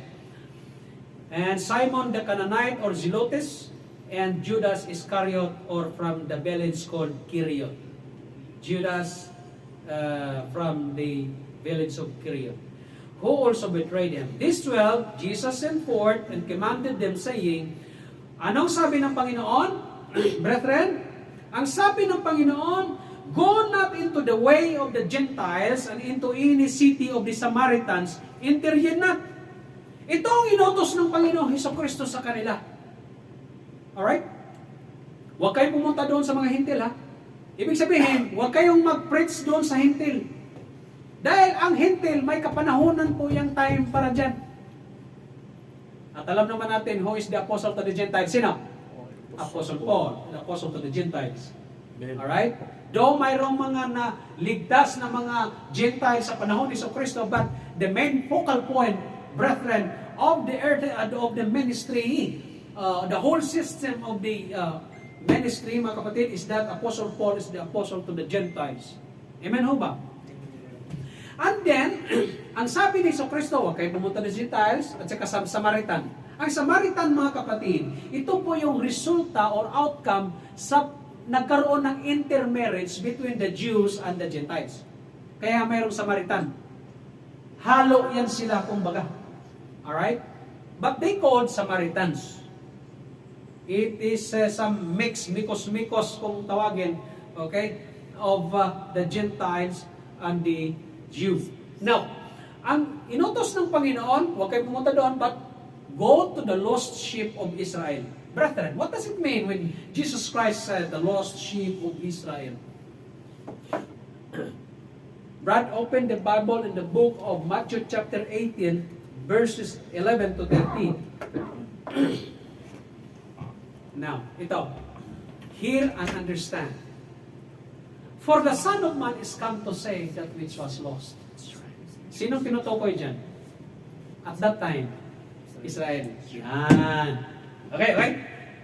And Simon the Canaanite or Zelotes, and Judas Iscariot, or from the village called Kiriot. Judas from the village of Kiriot, who also betrayed him. These 12, Jesus sent forth and commanded them, saying, anong sabi ng Panginoon? Brethren, ang sabi ng Panginoon, go not into the way of the Gentiles and into any city of the Samaritans, enter ye not. Ito ang inutos ng Panginoong Hesukristo sa kanila. Alright? Huwag kayong pumunta doon sa mga hintil, ha? Ibig sabihin, huwag kayong mag-preach doon sa hintil. Dahil ang hintil, may kapanahunan po yung time para dyan. At alam naman natin, who is the apostle to the Gentiles? Sino? Apostle Paul, the apostle to the Gentiles. Alright? Though mayroong mga ligtas na mga Gentiles sa panahon ni Kristo, but the main focal point, brethren, of the earth, of the ministry, the whole system of the ministry, mga kapatid, is that Apostle Paul is the apostle to the Gentiles. Amen ho ba? And then, ang sabi ni Kristo, huwag kayo pumunta ng Gentiles at saka sa Samaritan. Ang Samaritan, mga kapatid, ito po yung resulta or outcome sa nagkaroon ng intermarriage between the Jews and the Gentiles. Kaya mayroong Samaritan. Halo yan sila, kumbaga. Alright? But they called Samaritans. It is some mix, mikos-mikos kung tawagin, okay, of the Gentiles and the Jews. Now, ang inutos ng Panginoon, huwag kayo pumunta doon, but go to the lost sheep of Israel. Brethren, what does it mean when Jesus Christ said, the lost sheep of Israel? Brad, open the Bible in the book of Matthew chapter 18, verses 11 to 13. Now, ito. Hear and understand. For the Son of Man is come to save that which was lost. Sinong tinutukoy dyan? At that time, Israel. Yan. Okay, right?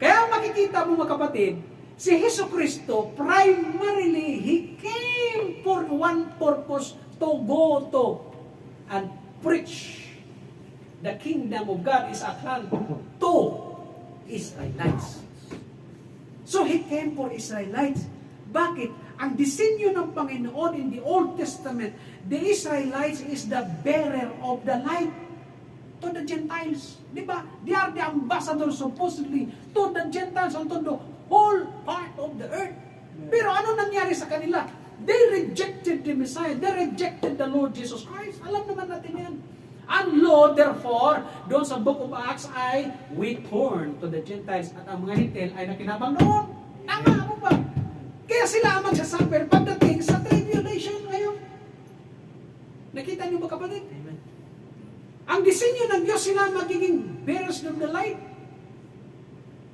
Kaya makikita mo, mga kapatid, si Jesucristo, primarily, He came for one purpose, to go to and preach the kingdom of God is at hand to Israelites. So He came for Israelites. Bakit? Ang disenyo ng Panginoon in the Old Testament, the Israelites is the bearer of the light to the Gentiles. Di ba? They are the ambassadors supposedly to the Gentiles and to the whole part of the earth. Pero ano nangyari sa kanila? They rejected the Messiah. They rejected the Lord Jesus Christ. Alam naman natin yan. And Lord, therefore, doon sa book of Acts ay we turn to the Gentiles at ang mga hintil ay nakinabang doon. Tama mo ba? Kaya sila ang magsasuffer pagdating sa tribulation ngayon. Nakita niyo ba, kapatid? Amen. Ang disenyo ng Diyos, sila magiging bearers of the light.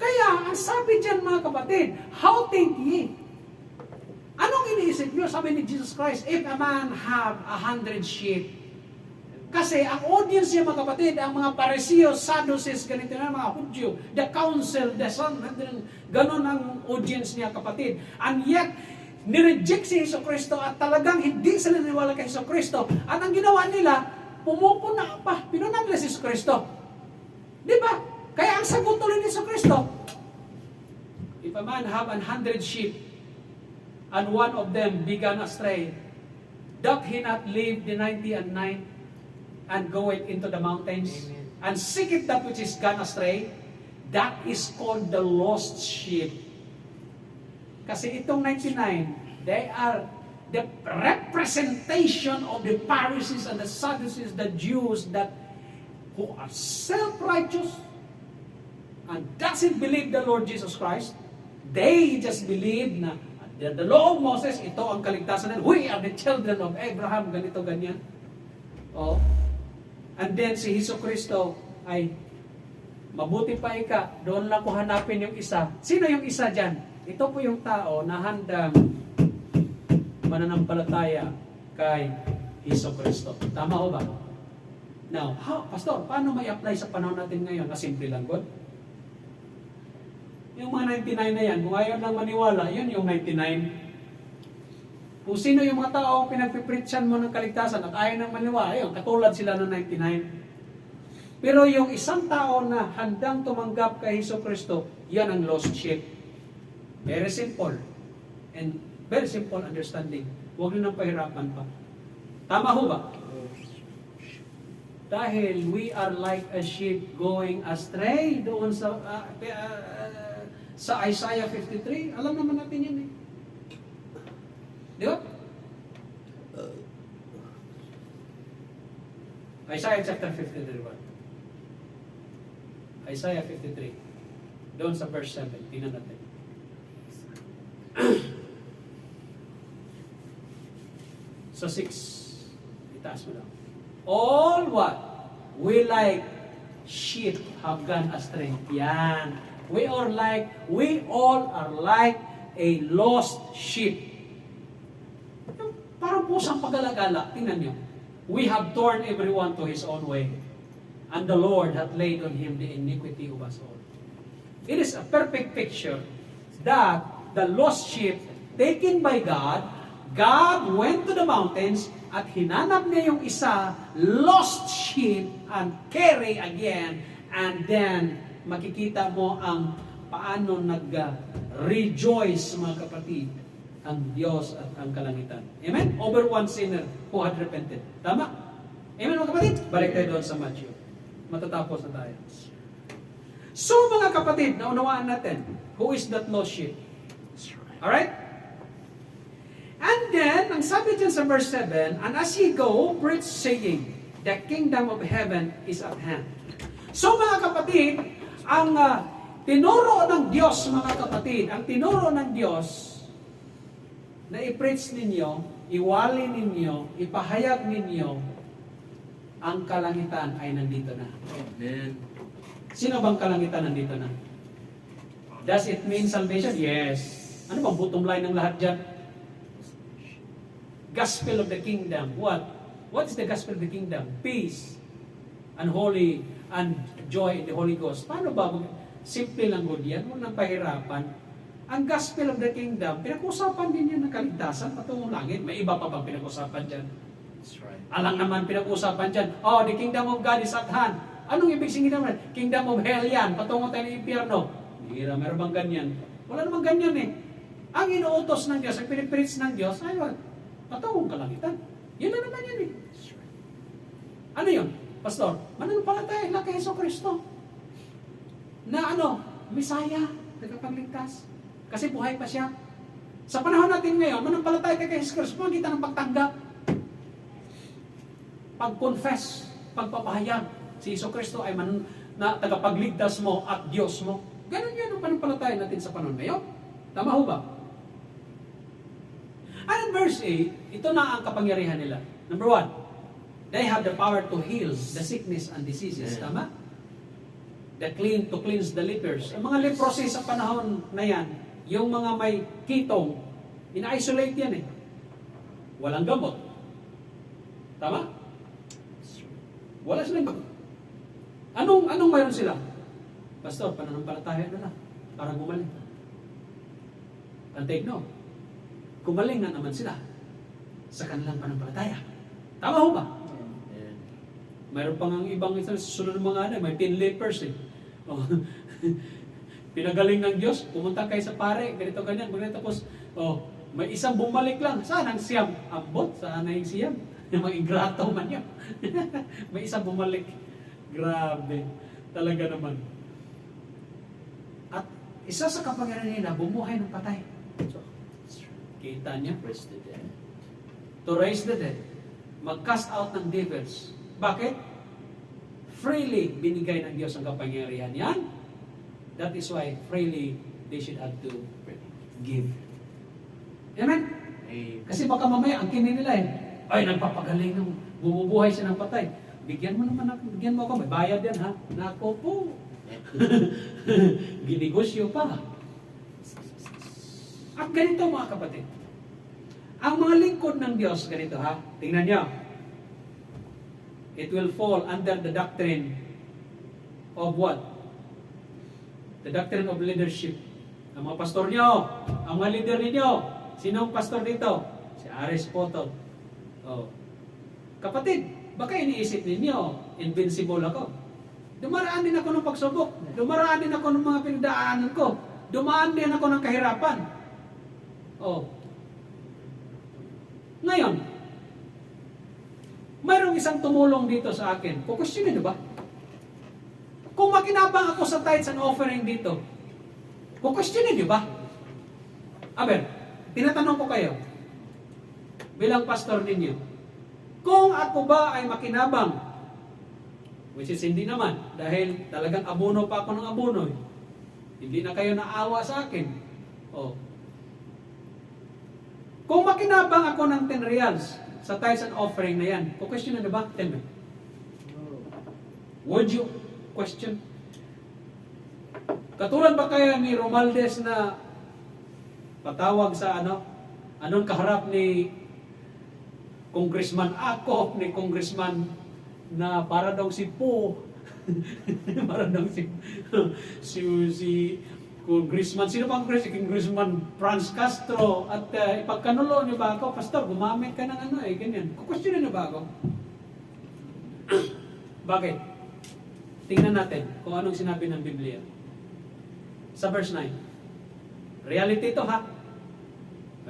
Kaya, ang sabi dyan, mga kapatid, how think ye? Anong iniisip niyo? Sabi ni Jesus Christ, if a man have 100 sheep, kasi ang audience niya, mga kapatid, ang mga Parisios, Sadducees, ganito na, mga Hudyo, the council, the son, ganon ang audience niya, kapatid. And yet, nireject si Jesucristo at talagang hindi sila naniwala kay Jesucristo. At ang ginawa nila, pumupuna pa, pinunan nila si Jesucristo. Di ba? Kaya ang sagot tuloy ni Jesucristo, if a man have 100 sheep, and one of them began astray, doth he not leave the 99 and go it into the mountains? Amen. And seek it that which is gone astray? That is called the lost sheep. Kasi itong 99, they are the representation of the Pharisees and the Sadducees, the Jews that who are self-righteous and doesn't believe the Lord Jesus Christ. They just believe na the law of Moses, ito ang kaligtasan. We are the children of Abraham, ganito, ganyan. Oh. And then si Jesucristo ay mabuti pa ika, doon lang ko hanapin yung isa. Sino yung isa dyan? Ito po yung tao na handang mananampalataya kay Jesucristo. Tama ho ba? Now, Pastor, paano may apply sa panahon natin ngayon? Na simple lang, God? Yung mga 99 na yan, kung ayaw lang maniwala, yun yung 99. Kung sino yung mga tao pinagpipritsan mo ng kaligtasan at ayaw nang maniwala, ayun, katulad sila ng 99. Pero yung isang tao na handang tumanggap kay Jesucristo, Yan ang lost sheep. Very simple. And very simple understanding. Huwag nyo nang pahirapan pa. Tama ho ba? Dahil we are like a sheep going astray doon sa Isaiah 53. Alam naman natin yan eh. Di ba? Isaiah chapter 53 ba? Isaiah 53. Doon sa verse 7. Tingnan natin. Sa 6. Itaas mo lang. All what? We like sheep have gone astray. Yan. We all are like a lost sheep. Parang pusang paggalagala. Tingnan nyo. We have torn everyone to his own way, and the Lord hath laid on him the iniquity of us all. It is a perfect picture that the lost sheep taken by God went to the mountains at hinanap niya yung isa, lost sheep, and carry again, and then makikita mo ang paano nag-rejoice, mga kapatid, ang Diyos at ang kalangitan. Amen? Over one sinner who had repented. Tama? Amen, mga kapatid? Balik tayo doon sa Matthew. Matatapos na tayo. So, mga kapatid, naunawaan natin, who is that lost sheep? Alright? And then, ang sabi dyan sa verse 7, and as ye go, preach saying, the kingdom of heaven is at hand. So, mga kapatid, ang tinuro ng Diyos, mga kapatid, ang tinuro ng Diyos, na i-preach ninyo, iwali ninyo, ipahayag ninyo, ang kalangitan ay nandito na. Amen. Sino bang kalangitan nandito na? Does it mean salvation? Yes. Ano bang bottom line ng lahat dyan? Gospel of the kingdom. What? What is the gospel of the kingdom? Peace and holy and joy in the Holy Ghost. Paano ba? Simple lang good yan. Huwag nang pahirapan. Ang gospel of the kingdom, pinag-usapan din yan ng kaligtasan patungong langit. May iba pa bang pinag-usapan dyan? That's right. Alang naman pinag-usapan dyan, oh, the kingdom of God is at hand. Anong ibig sabihin naman? Kingdom of hell yan, patungong tayo ng impyerno. Hira, meron bang ganyan? Wala namang ganyan eh. Ang inuutos ng Diyos, ang pinipreach ng Diyos, ay patungong kalangitan. Yun na naman yan eh. Ano yun? Pastor, mananampalataya lang kay Jesucristo. Na Misaya, nagkapagligtas. Kasi buhay pa siya. Sa panahon natin ngayon, manampalataya ka kay Jesus Christ, magkita ng pagtanggap. Pag-confess, pagpapahayag. Si Jesus Kristo ay na tagapagligtas mo at Diyos mo. Ganun yan ang panampalataya natin sa panahon ngayon. Tama ho ba? And in verse 8, ito na ang kapangyarihan nila. Number 1, they have the power to heal the sickness and diseases. Tama? To cleanse the lepers. Ang mga leprosy sa panahon na yan, yung mga may kitong, ina-isolate yan eh. Walang gamot. Tama? Wala silang gamot. Anong mayroon sila? Pastor, pananampalataya na lang para gumaling. And take no. Gumaling na naman sila sa kanilang pananampalataya. Tama ho ba? Amen. Mayroon pang ang ibang susunod ng mga may 10 lepers eh. Oh. Pinagaling ng Diyos, pumunta kayo sa pare, ganito ganyan, tapos, may isang bumalik lang. Saan ang siyam? Ambot, saan na yung siyam? Yung mga ingrato man yun. May isang bumalik. Grabe. Talaga naman. At isa sa kapangyarihan nila, bumuhay ng patay. Kita niya? Praise the dead. To raise the dead. Mag-cast out ng devils. Bakit? Freely binigay ng Diyos ang kapangyarihan yan. That is why freely they should have to give. Amen? Kasi baka mamaya ang kinin nila ay nagpapagaling ng bumubuhay siya ng patay. Bigyan mo ako, may bayad yan ha. Nako po. Ginegosyo pa. At ganito mga kapatid. Ang mga lingkod ng Diyos, ganito ha. Tingnan niyo. It will fall under the doctrine of what? The doctrine of leadership. Ang mga pastor niyo, ang mga leader niyo, sinong pastor dito? Si Aris Poto. Kapatid, baka iniisip ninyo, invincible ako. Dumaraan din ako ng pagsubok. Dumaraan din ako ng mga pinagdaanan ko. Dumaan din ako ng kahirapan. Oh. Ngayon, mayroong isang tumulong dito sa akin. Kukwestiyonin, di ba? Kung makinabang ako sa tithes and offering dito, kukwestiyonin, di ba? Aber, tinatanong ko kayo, bilang pastor ninyo, kung ako ba ay makinabang, which is hindi naman, dahil talagang abono pa ako ng abono, hindi na kayo naawa sa akin. Oh. Kung makinabang ako ng 10 reals sa tithes and offering na yan, kukwestiyonin na ba? Tell me. Would you question? Katulad ba kaya ni Romaldes na patawag sa anong kaharap ni Congressman Akop, ni Congressman na para daw si Po, para daw si Congressman, sino pang Congressman Franz Castro, at ipagkanulo niyo ba ako, Pastor, gumamit ka ng ganyan. Kukwestiyonin niyo ba ako? Bakit? Tingnan natin kung anong sinabi ng Biblia. Sa verse 9. Reality ito, ha?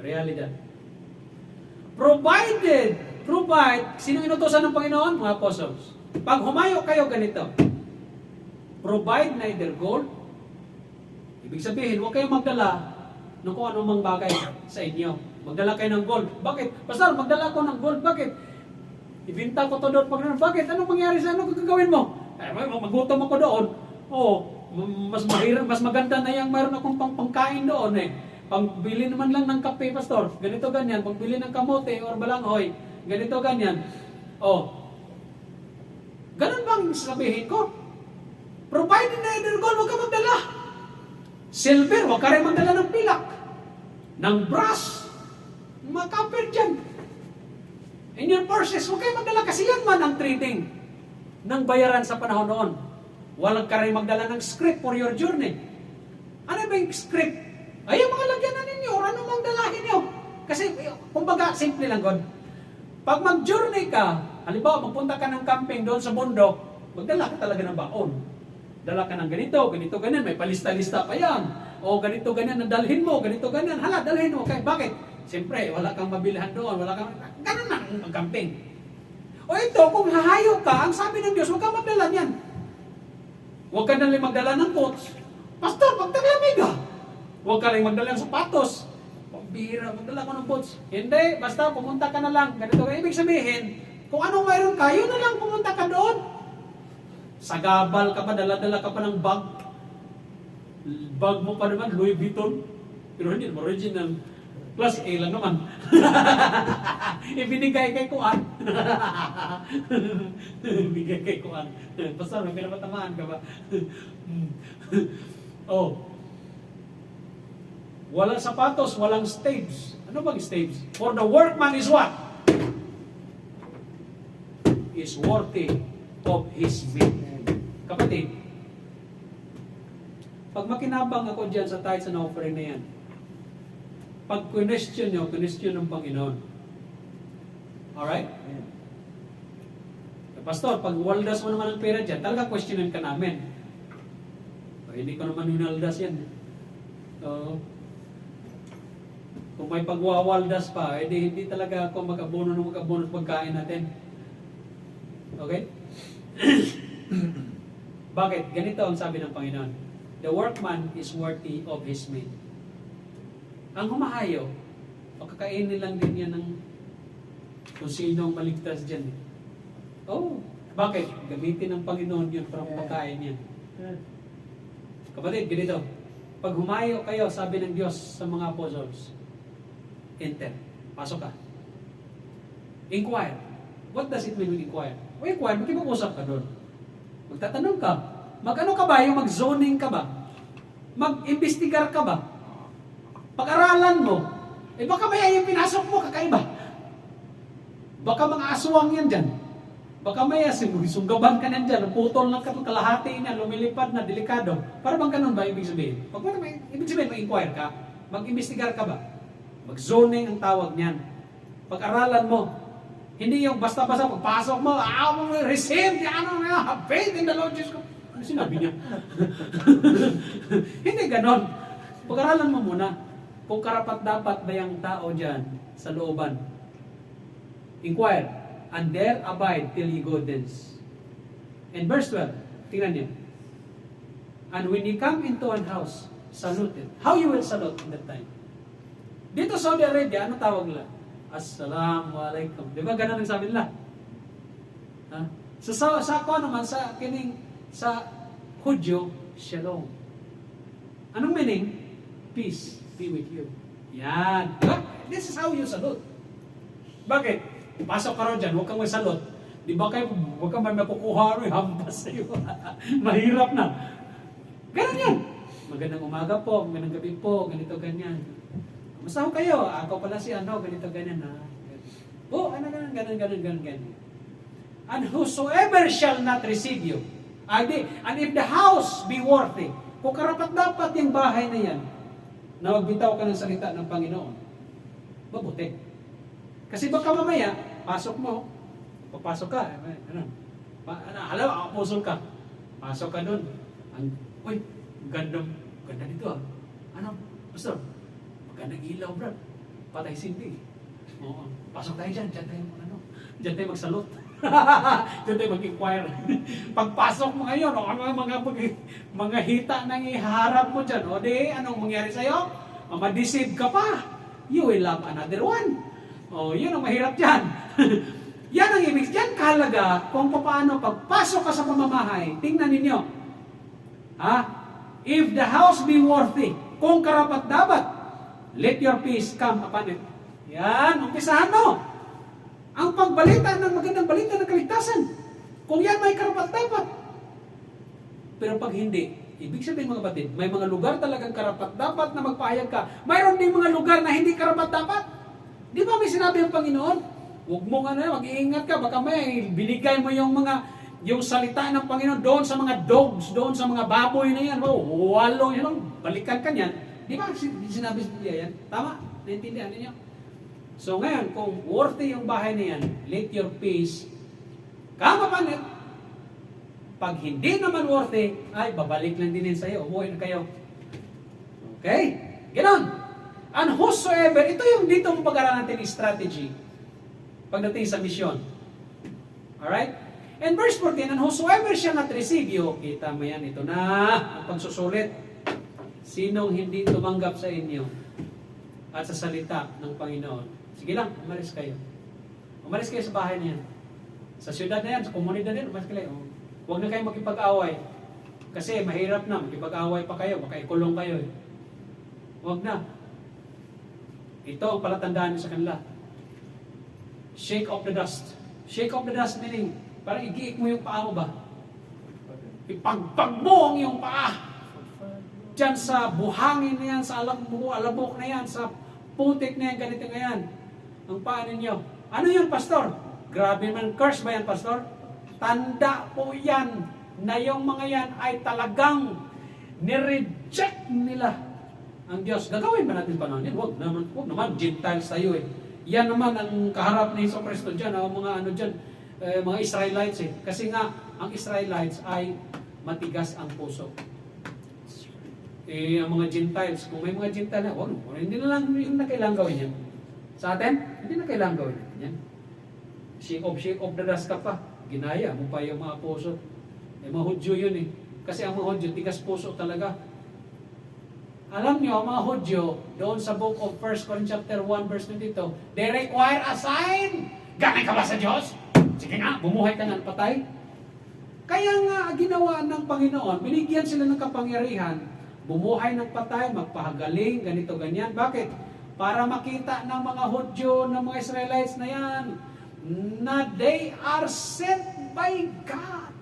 Realidad. Provide, sino inutosan ng Panginoon? Mga apostles. Pag humayo kayo ganito, provide neither gold, ibig sabihin, huwag kayong magdala ng kung anumang bagay sa inyo. Magdala kayo ng gold. Bakit? Pastor, magdala ko ng gold. Bakit? Ibinta ko to doon. Bakit? Anong mangyari sa ano? Gagawin mo? Magutom ako doon. Mas mahirap, mas maganda na yung mayroon akong pangkain doon eh. Pangbili naman lang ng kape, Pastor. Ganito, ganyan. Pangbili ng kamote or balanghoy. Ganito, ganyan. Ganun bang sabihin ko? Provide neither gold, huwag ka magdala. Silver, huwag ka rin magdala ng pilak. Ng brass. Mga copper dyan. In your purses, huwag kayo magdala kasi yan man ang trading ng bayaran sa panahon noon. Walang ka rin magdala ng script for your journey. Ano ba yung script? Ay, yung mga lagyan na ninyo, or ano mang dalahin nyo. Kasi, kumbaga, simple lang God. Pag mag-journey ka, halimbawa, magpunta ka ng camping doon sa bundok, magdala ka talaga ng baon. Dala ka ng ganito, ganyan, may palista-lista pa yan. O ganito, ganyan, nadalhin mo, ganito, ganyan. Hala, dalhin mo. Okay, bakit? Siyempre, wala kang mabilhan doon, ganun na ang camping. O ito, kung hahayo ka, ang sabi ng Diyos, huwag kang magdala niyan. Huwag ka nalang magdala ng coats. Pastor, pagtaglamig ka. Huwag ka lang magdala ng sapatos. Pambira, magdala ko ng boots. Hindi, basta pumunta ka na lang. Ganito ka, ibig sabihin, kung anong mayroon ka, yun na lang pumunta ka doon. Sagabal ka pa, dala-dala ka pa ng bag. Bag mo pa naman, Louis Vuitton. Pero hindi naman original. Plus A lang naman. Ibinigay kay Kuan. Ibinigay kay Kuan. Pastor, may pinapatamaan ka ba? Walang sapatos, walang staves. Ano bang staves? For the workman is what? Is worthy of his meat. Kapatid, pag makinabang ako dyan sa tithes and offering na yan, pag question nyo, question ng Panginoon. Alright? Pastor, pag waldas mo naman ang pera dyan, talaga questionin ka namin. Hindi ko naman hinaldas yan. Kung may pagwawaldas pa, hindi talaga ako mag-abono ng pagkain natin. Okay? Bakit? Ganito ang sabi ng Panginoon. The workman is worthy of his meat. Ang humahayo, pagkakainin lang din yan ng kung sino ang maligtas dyan. Bakit? Gamitin ng Panginoon yun para pagkain yan. Kapatid, ganito. Pag humayo kayo, sabi ng Diyos sa mga apostles, enter. Pasok ka. Inquire. What does it mean when inquire? Inquire, makipag-usap ka doon. Magtatanong ka. Mag-ano ka ba? Yung mag-zoning ka ba? Mag-investigar ka ba? Pag-aralan mo. Baka may yung pinasok mo, kakaiba. Baka mga aswang yan dyan. Baka may sunggaban ka nan dyan, putol ng kalahati niya, lumilipad na, delikado. Para bang ganun ba ibig sabihin? Ibig sabihin, mag-inquire ka, mag-investigar ka ba? Mag-zoning ang tawag niyan. Pag-aralan mo. Hindi yung basta-basta, pagpasok mo, receive, have faith in the Lord Jesus. Ano sinabi niya? Hindi ganon. Pag-aralan mo muna kung karapat-dapat ba yung tao dyan sa looban. Inquire, and there abide till ye go thence. And verse 12, tingnan niyo. And when you come into an house, salute it. How you will salute in that time? Dito sa Saudi Arabia, ano tawag nila? Assalamualaikum. Di ba ganun ang sabi nila? Ha? So sa ako naman, sa Hudyo, Shalom. Anong meaning? Peace be with you. Yan. Diba? This is how you salute. Bakit? Pasok ka rin dyan, huwag kang may salute. Di ba kayo, huwag kang may makukuha rin, hampas sa'yo. Mahirap na. Ganun yan. Magandang umaga po, magandang gabi po, ganito, ganyan. Basta ho kayo, ako pala si ano, ganito, ganyan ha. Oh, ano, ganun. And whosoever shall not receive you, and if the house be worthy, kung karapat-dapat yung bahay na yan, na magbitaw ka ng salita ng Panginoon, mabuti. Kasi baka mamaya, papasok ka, alam, apostol ka, pasok ka doon, uy, ganda dito ah. Ano, pastor, magandang ilaw, bro. Patay sindi. Oo. Pasok tayo dyan dyan tayo magsalot. Dyan tayo mag-inquire. Pagpasok mo ngayon, mga hita nang iharap mo dyan, o di, anong mangyari sa'yo? Madeceive ka pa. You will love another one. O, yun ang mahirap dyan. Yan ang ibig. Yan kahalaga kung paano pagpasok ka sa pamamahay. Tingnan ninyo. If the house be worthy, kung karapat-dapat, let your peace come upon it. Yan, umpisahan mo. Ang pagbalita ng magandang balita ng kaligtasan. Kung yan may karapat-dapat. Pero pag hindi, ibig sabihin mga kapatid, may mga lugar talagang karapat-dapat na magpahayag ka. Mayroon din mga lugar na hindi karapat-dapat. Di ba may sinabi ang Panginoon? Huwag mo mag-iingat ka, baka may binigay mo yung salita ng Panginoon doon sa mga dogs, doon sa mga baboy na yan. Walo yan, balikan ka niyan. Di ba sinabi niya yan? Tama? Naintindihan niyo? So ngayon, kung worthy yung bahay na yan, let your peace come upon it. Pag hindi naman worthy, ay babalik lang din sa'yo. Umuwi na kayo. Okay? Ganon. And whosoever, ito yung dito pag-aralan natin yung strategy pagdating sa misyon. Alright? And verse 14, and whosoever shall not receive you, kita mo yan, ito na ang pagsusulit. Sinong hindi tumanggap sa inyo at sa salita ng Panginoon? Sige lang, umalis kayo. Umalis kayo sa bahay na yan. Sa syudad na yan, sa komunidad na yan, umalis kayo. Huwag na kayo makipag-away. Kasi mahirap na, makipag-away pa kayo, baka ikulong kayo. Huwag na. Ito ang palatandaan niyo sa kanila. Shake off the dust. Shake off the dust meaning, parang igiik mo yung paa mo ba? Ipagpag mo ang iyong paa. Diyan sa buhangin na yan, sa alabok na yan, sa putik na yan, ganito na yan. Ang paa ninyo. Ano yun, pastor? Grabe man, curse ba yan, pastor? Tanda po yan na yung mga yan ay talagang nireject nila ang Diyos. Gagawin ba natin pa naman yan? Huwag naman, Gentiles tayo eh. Yan naman ang kaharap ni Iso Cristo dyan, mga ano dyan, mga Israelites eh. Kasi nga, ang Israelites ay matigas ang puso. Ang mga Gentiles, kung may mga Gentiles na, hindi na kailangan gawin yan. Sa atin, hindi na kailangan gawin yan. Shake off the dust ka pa. Ginaya mo pa yung mga puso. Mga Hudyo yun eh. Kasi ang mga Hudyo, tigas puso talaga. Alam nyo, mga Hudyo, doon sa book of 1 Corinthians chapter 1 verse 22, they require a sign. Ganay ka ba sa Diyos? Sige nga, bumuhay ka nga, patay. Kaya nga, ginawa ng Panginoon, binigyan sila ng kapangyarihan, bumuhay ng patay, magpahagaling, ganito, ganyan. Bakit? Para makita ng mga Hudyo, ng mga Israelites na yan, na they are sent by God.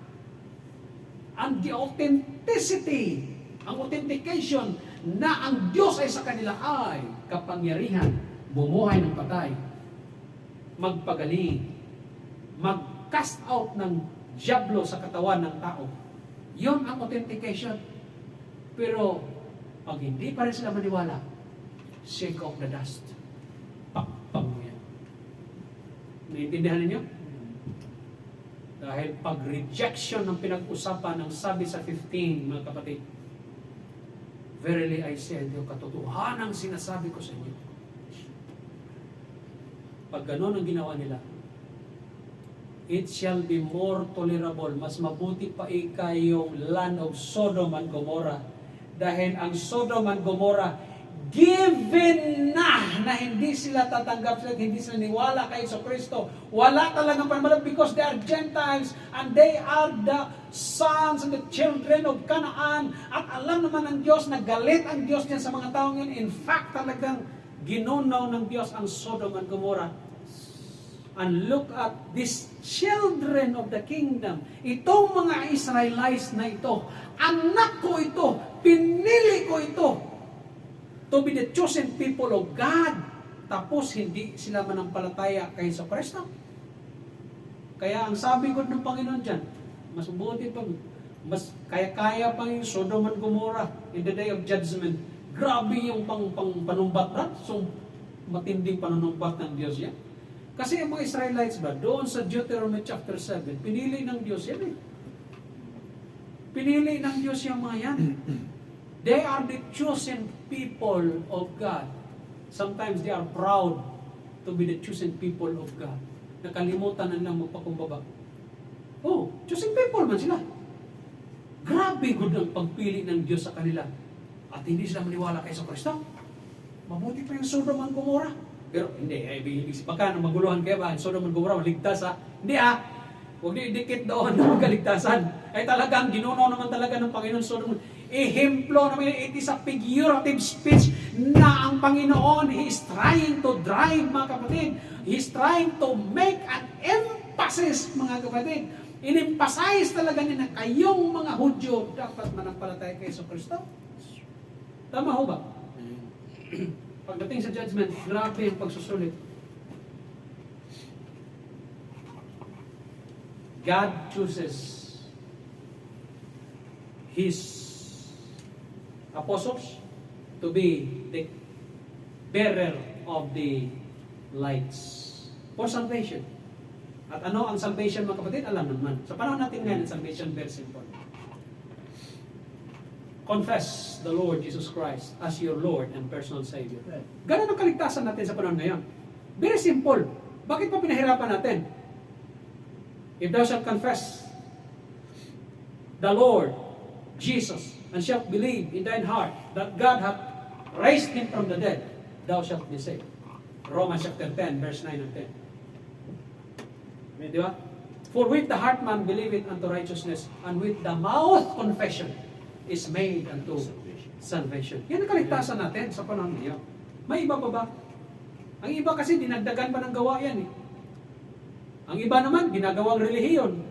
And the authenticity, ang authentication, na ang Diyos ay sa kanila ay kapangyarihan, bumuhay ng patay, magpagaling, mag-cast out ng diablo sa katawan ng tao. Yun ang authentication. Pero, pag hindi pa rin sila maniwala, shake off the dust. Pakpang mo yan. Naintindihan ninyo? Dahil pag-rejection ng pinag-usapan ng sabi sa 15, mga kapatid, verily I say, yung katotohanan ang sinasabi ko sa inyo. Pag gano'n ang ginawa nila, it shall be more tolerable. Mas mabuti pa yung land of Sodom and Gomorrah. Dahil ang Sodom and Gomorrah, given na hindi sila tatanggap sila, hindi sila niwala kay Kristo. Wala talagang pananalig because they are Gentiles and they are the sons and the children of Canaan. At alam naman ng Diyos na galit ang Diyos niyan sa mga taong yun. In fact, talagang ginunaw ng Diyos ang Sodom and Gomorrah. And look at these children of the kingdom. Itong mga Israelites na ito, anak ko ito, pinili ko ito, to be the chosen people of God. Tapos hindi sila manampalataya kay Kristo. Kaya ang sabi ko ng Panginoon dyan, mas mabuti pa, mas kaya-kaya pa yung Sodom and Gomorrah in the day of judgment. Grabe yung panumbat na. So, matinding panunumbat ng Diyos yan. Kasi ang mga Israelites ba, doon sa Deuteronomy chapter 7, pinili ng Diyos yan eh. Pinili ng Diyos yung mga yan. They are the chosen people of God. Sometimes they are proud to be the chosen people of God. Nakalimutan na lang magpakumbaba. Oh, chosen people man sila. Grabe good ang pagpili ng Diyos sa kanila. At hindi sila maniwala kay Kristo. Mabuti pa yung Sodom and Gomorrah. Pero hindi, baka nang maguluhan kayo ba, Sodom and Gomorrah, maligtas ha? Hindi ha? Huwag niyo idikit doon ng kaligtasan. Ay talagang ginuno naman talaga ng Panginoon Sodom. Ehemplo naman, it is a figurative speech na ang Panginoon, He is trying to drive, mga kapatid. He is trying to make an emphasis, mga kapatid. In-emphasize talaga niya na kayong mga Hudyo dapat manampalataya kay Kristo. Tama ho ba? Pagdating sa judgment, grabe ang pagsusulit. God chooses His apostles to be the bearer of the lights for salvation. At ano ang salvation, mga kapatid? Alam naman. Sa panahon natin ngayon, ang salvation very simple. Confess the Lord Jesus Christ as your Lord and personal Savior. Ganun ang kaligtasan natin sa panahon ngayon. Very simple. Bakit pa pinahirapan natin? If thou shalt confess the Lord Jesus and shalt believe in thine heart that God hath raised Him from the dead, thou shalt be saved. Romans chapter 10, verse 9 and 10. Di ba? For with the heart man believeth unto righteousness, and with the mouth confession is made unto salvation. Yan ang kaligtasan natin sa panahon niyo. May iba pa ba? Ang iba kasi dinagdagan pa ng gawa yan eh. Ang iba naman, ginagawang relihiyon.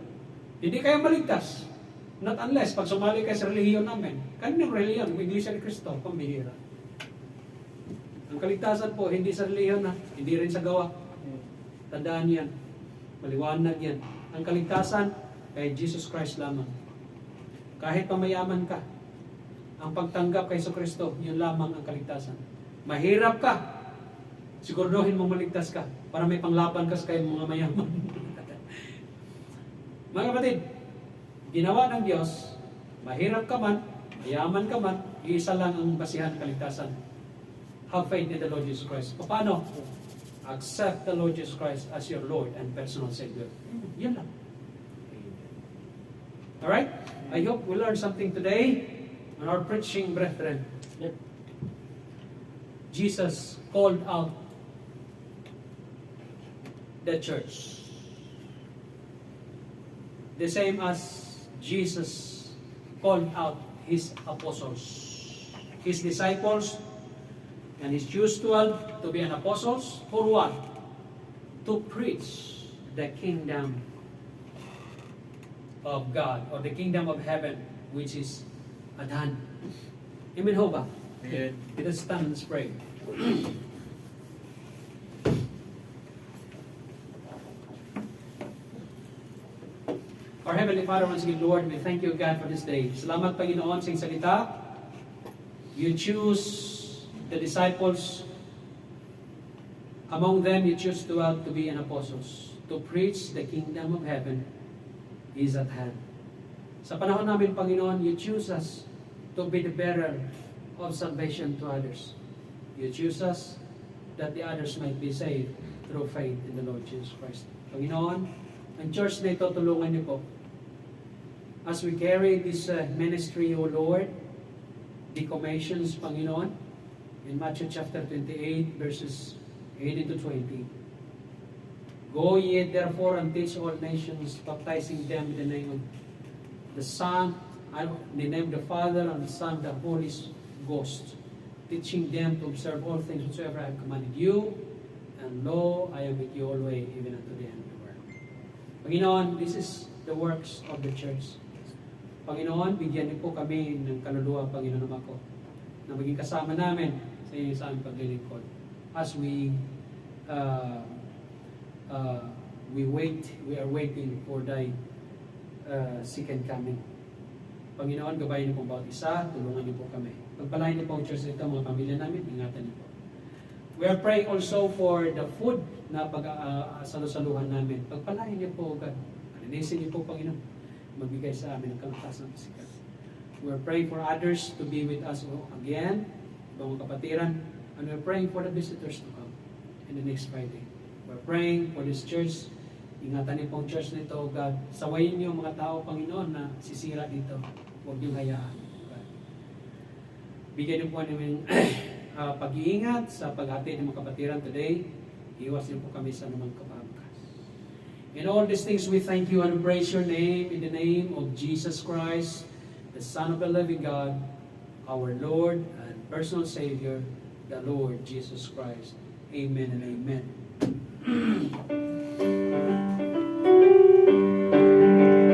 Hindi kayo maligtas. Not unless, pag sumali kayo sa relihiyon namin. Kaninong relihiyon? Ang Iglesia ni Cristo, pambihira. Ang kaligtasan po, hindi sa relihiyon na, hindi rin sa gawa. Tandaan yan. Maliwanag yan. Ang kaligtasan, kay Jesus Christ lamang. Kahit pamayaman ka, ang pagtanggap kay Kristo, yun lamang ang kaligtasan. Mahirap ka, siguraduhin mong maligtas ka para may panglaban ka sa kayong mga mayaman. Mga kapatid, ginawa ng Diyos, mahirap ka man, mayaman ka man, iisa lang ang basihan ng kaligtasan. Have faith in the Lord Jesus Christ. Paano? Accept the Lord Jesus Christ as your Lord and personal Savior. Yan lang. Alright? I hope we learned something today on our preaching, brethren. Jesus called out the church. The same as Jesus called out His apostles. His disciples and His Jews 12 to be an apostles. For what? To preach the kingdom of God, or the kingdom of heaven, which is at hand. Amen ho ba? Amen. Let us stand and pray. Our Heavenly Father, once again, Lord, we thank you, God, for this day. Salamat, Panginoon, sa iyong salita. You choose the disciples. Among them, you choose 12 to be an apostles, to preach the kingdom of heaven, is at hand. Sa panahon namin, Panginoon, you choose us to be the bearer of salvation to others. You choose us that the others might be saved through faith in the Lord Jesus Christ. Panginoon, ang church na ito, tulungan niyo po. As we carry this ministry, O Lord, the commissions, Panginoon, in Matthew chapter 28, verses 18 to 20. Go ye therefore and teach all nations, baptizing them in the name of the Son, in the name of the Father, and the Son, the Holy Ghost, teaching them to observe all things whatsoever I have commanded you, and lo, I am with you always, even unto the end of the world. Panginoon, this is the works of the church. Panginoon, bigyan niyo po kami ng kaluluwa, Panginoon ako, na maging kasama namin sa inyong sa aming paglilingkod. As we are waiting for thy second coming. Panginoon, gabayan niyo po bawat isa, tulungan niyo po kami. Pagpalain niyo po ang church nito, mga pamilya namin, ingatan niyo po. We are praying also for the food na pag-salusaluhan namin. Pagpalain niyo po, God. Alinisin niyo po, Panginoon, magbigay sa amin ng kalakasan ng pasikat. We are praying for others to be with us again, mga kapatiran, and we are praying for the visitors to come in the next Friday. We are praying for this church. Ingatan niyo po ang church nito, God. Sawayin niyo mga tao, Panginoon, na sisira dito. Huwag niyo hayaan. God. Bigyan niyo po namin pag-iingat sa paghatid ng mga kapatiran today. Iwas niyo po kami sa anumang kapangkas. In all these things, we thank you and praise your name in the name of Jesus Christ, the Son of the living God, our Lord and personal Savior, the Lord Jesus Christ. Amen and amen.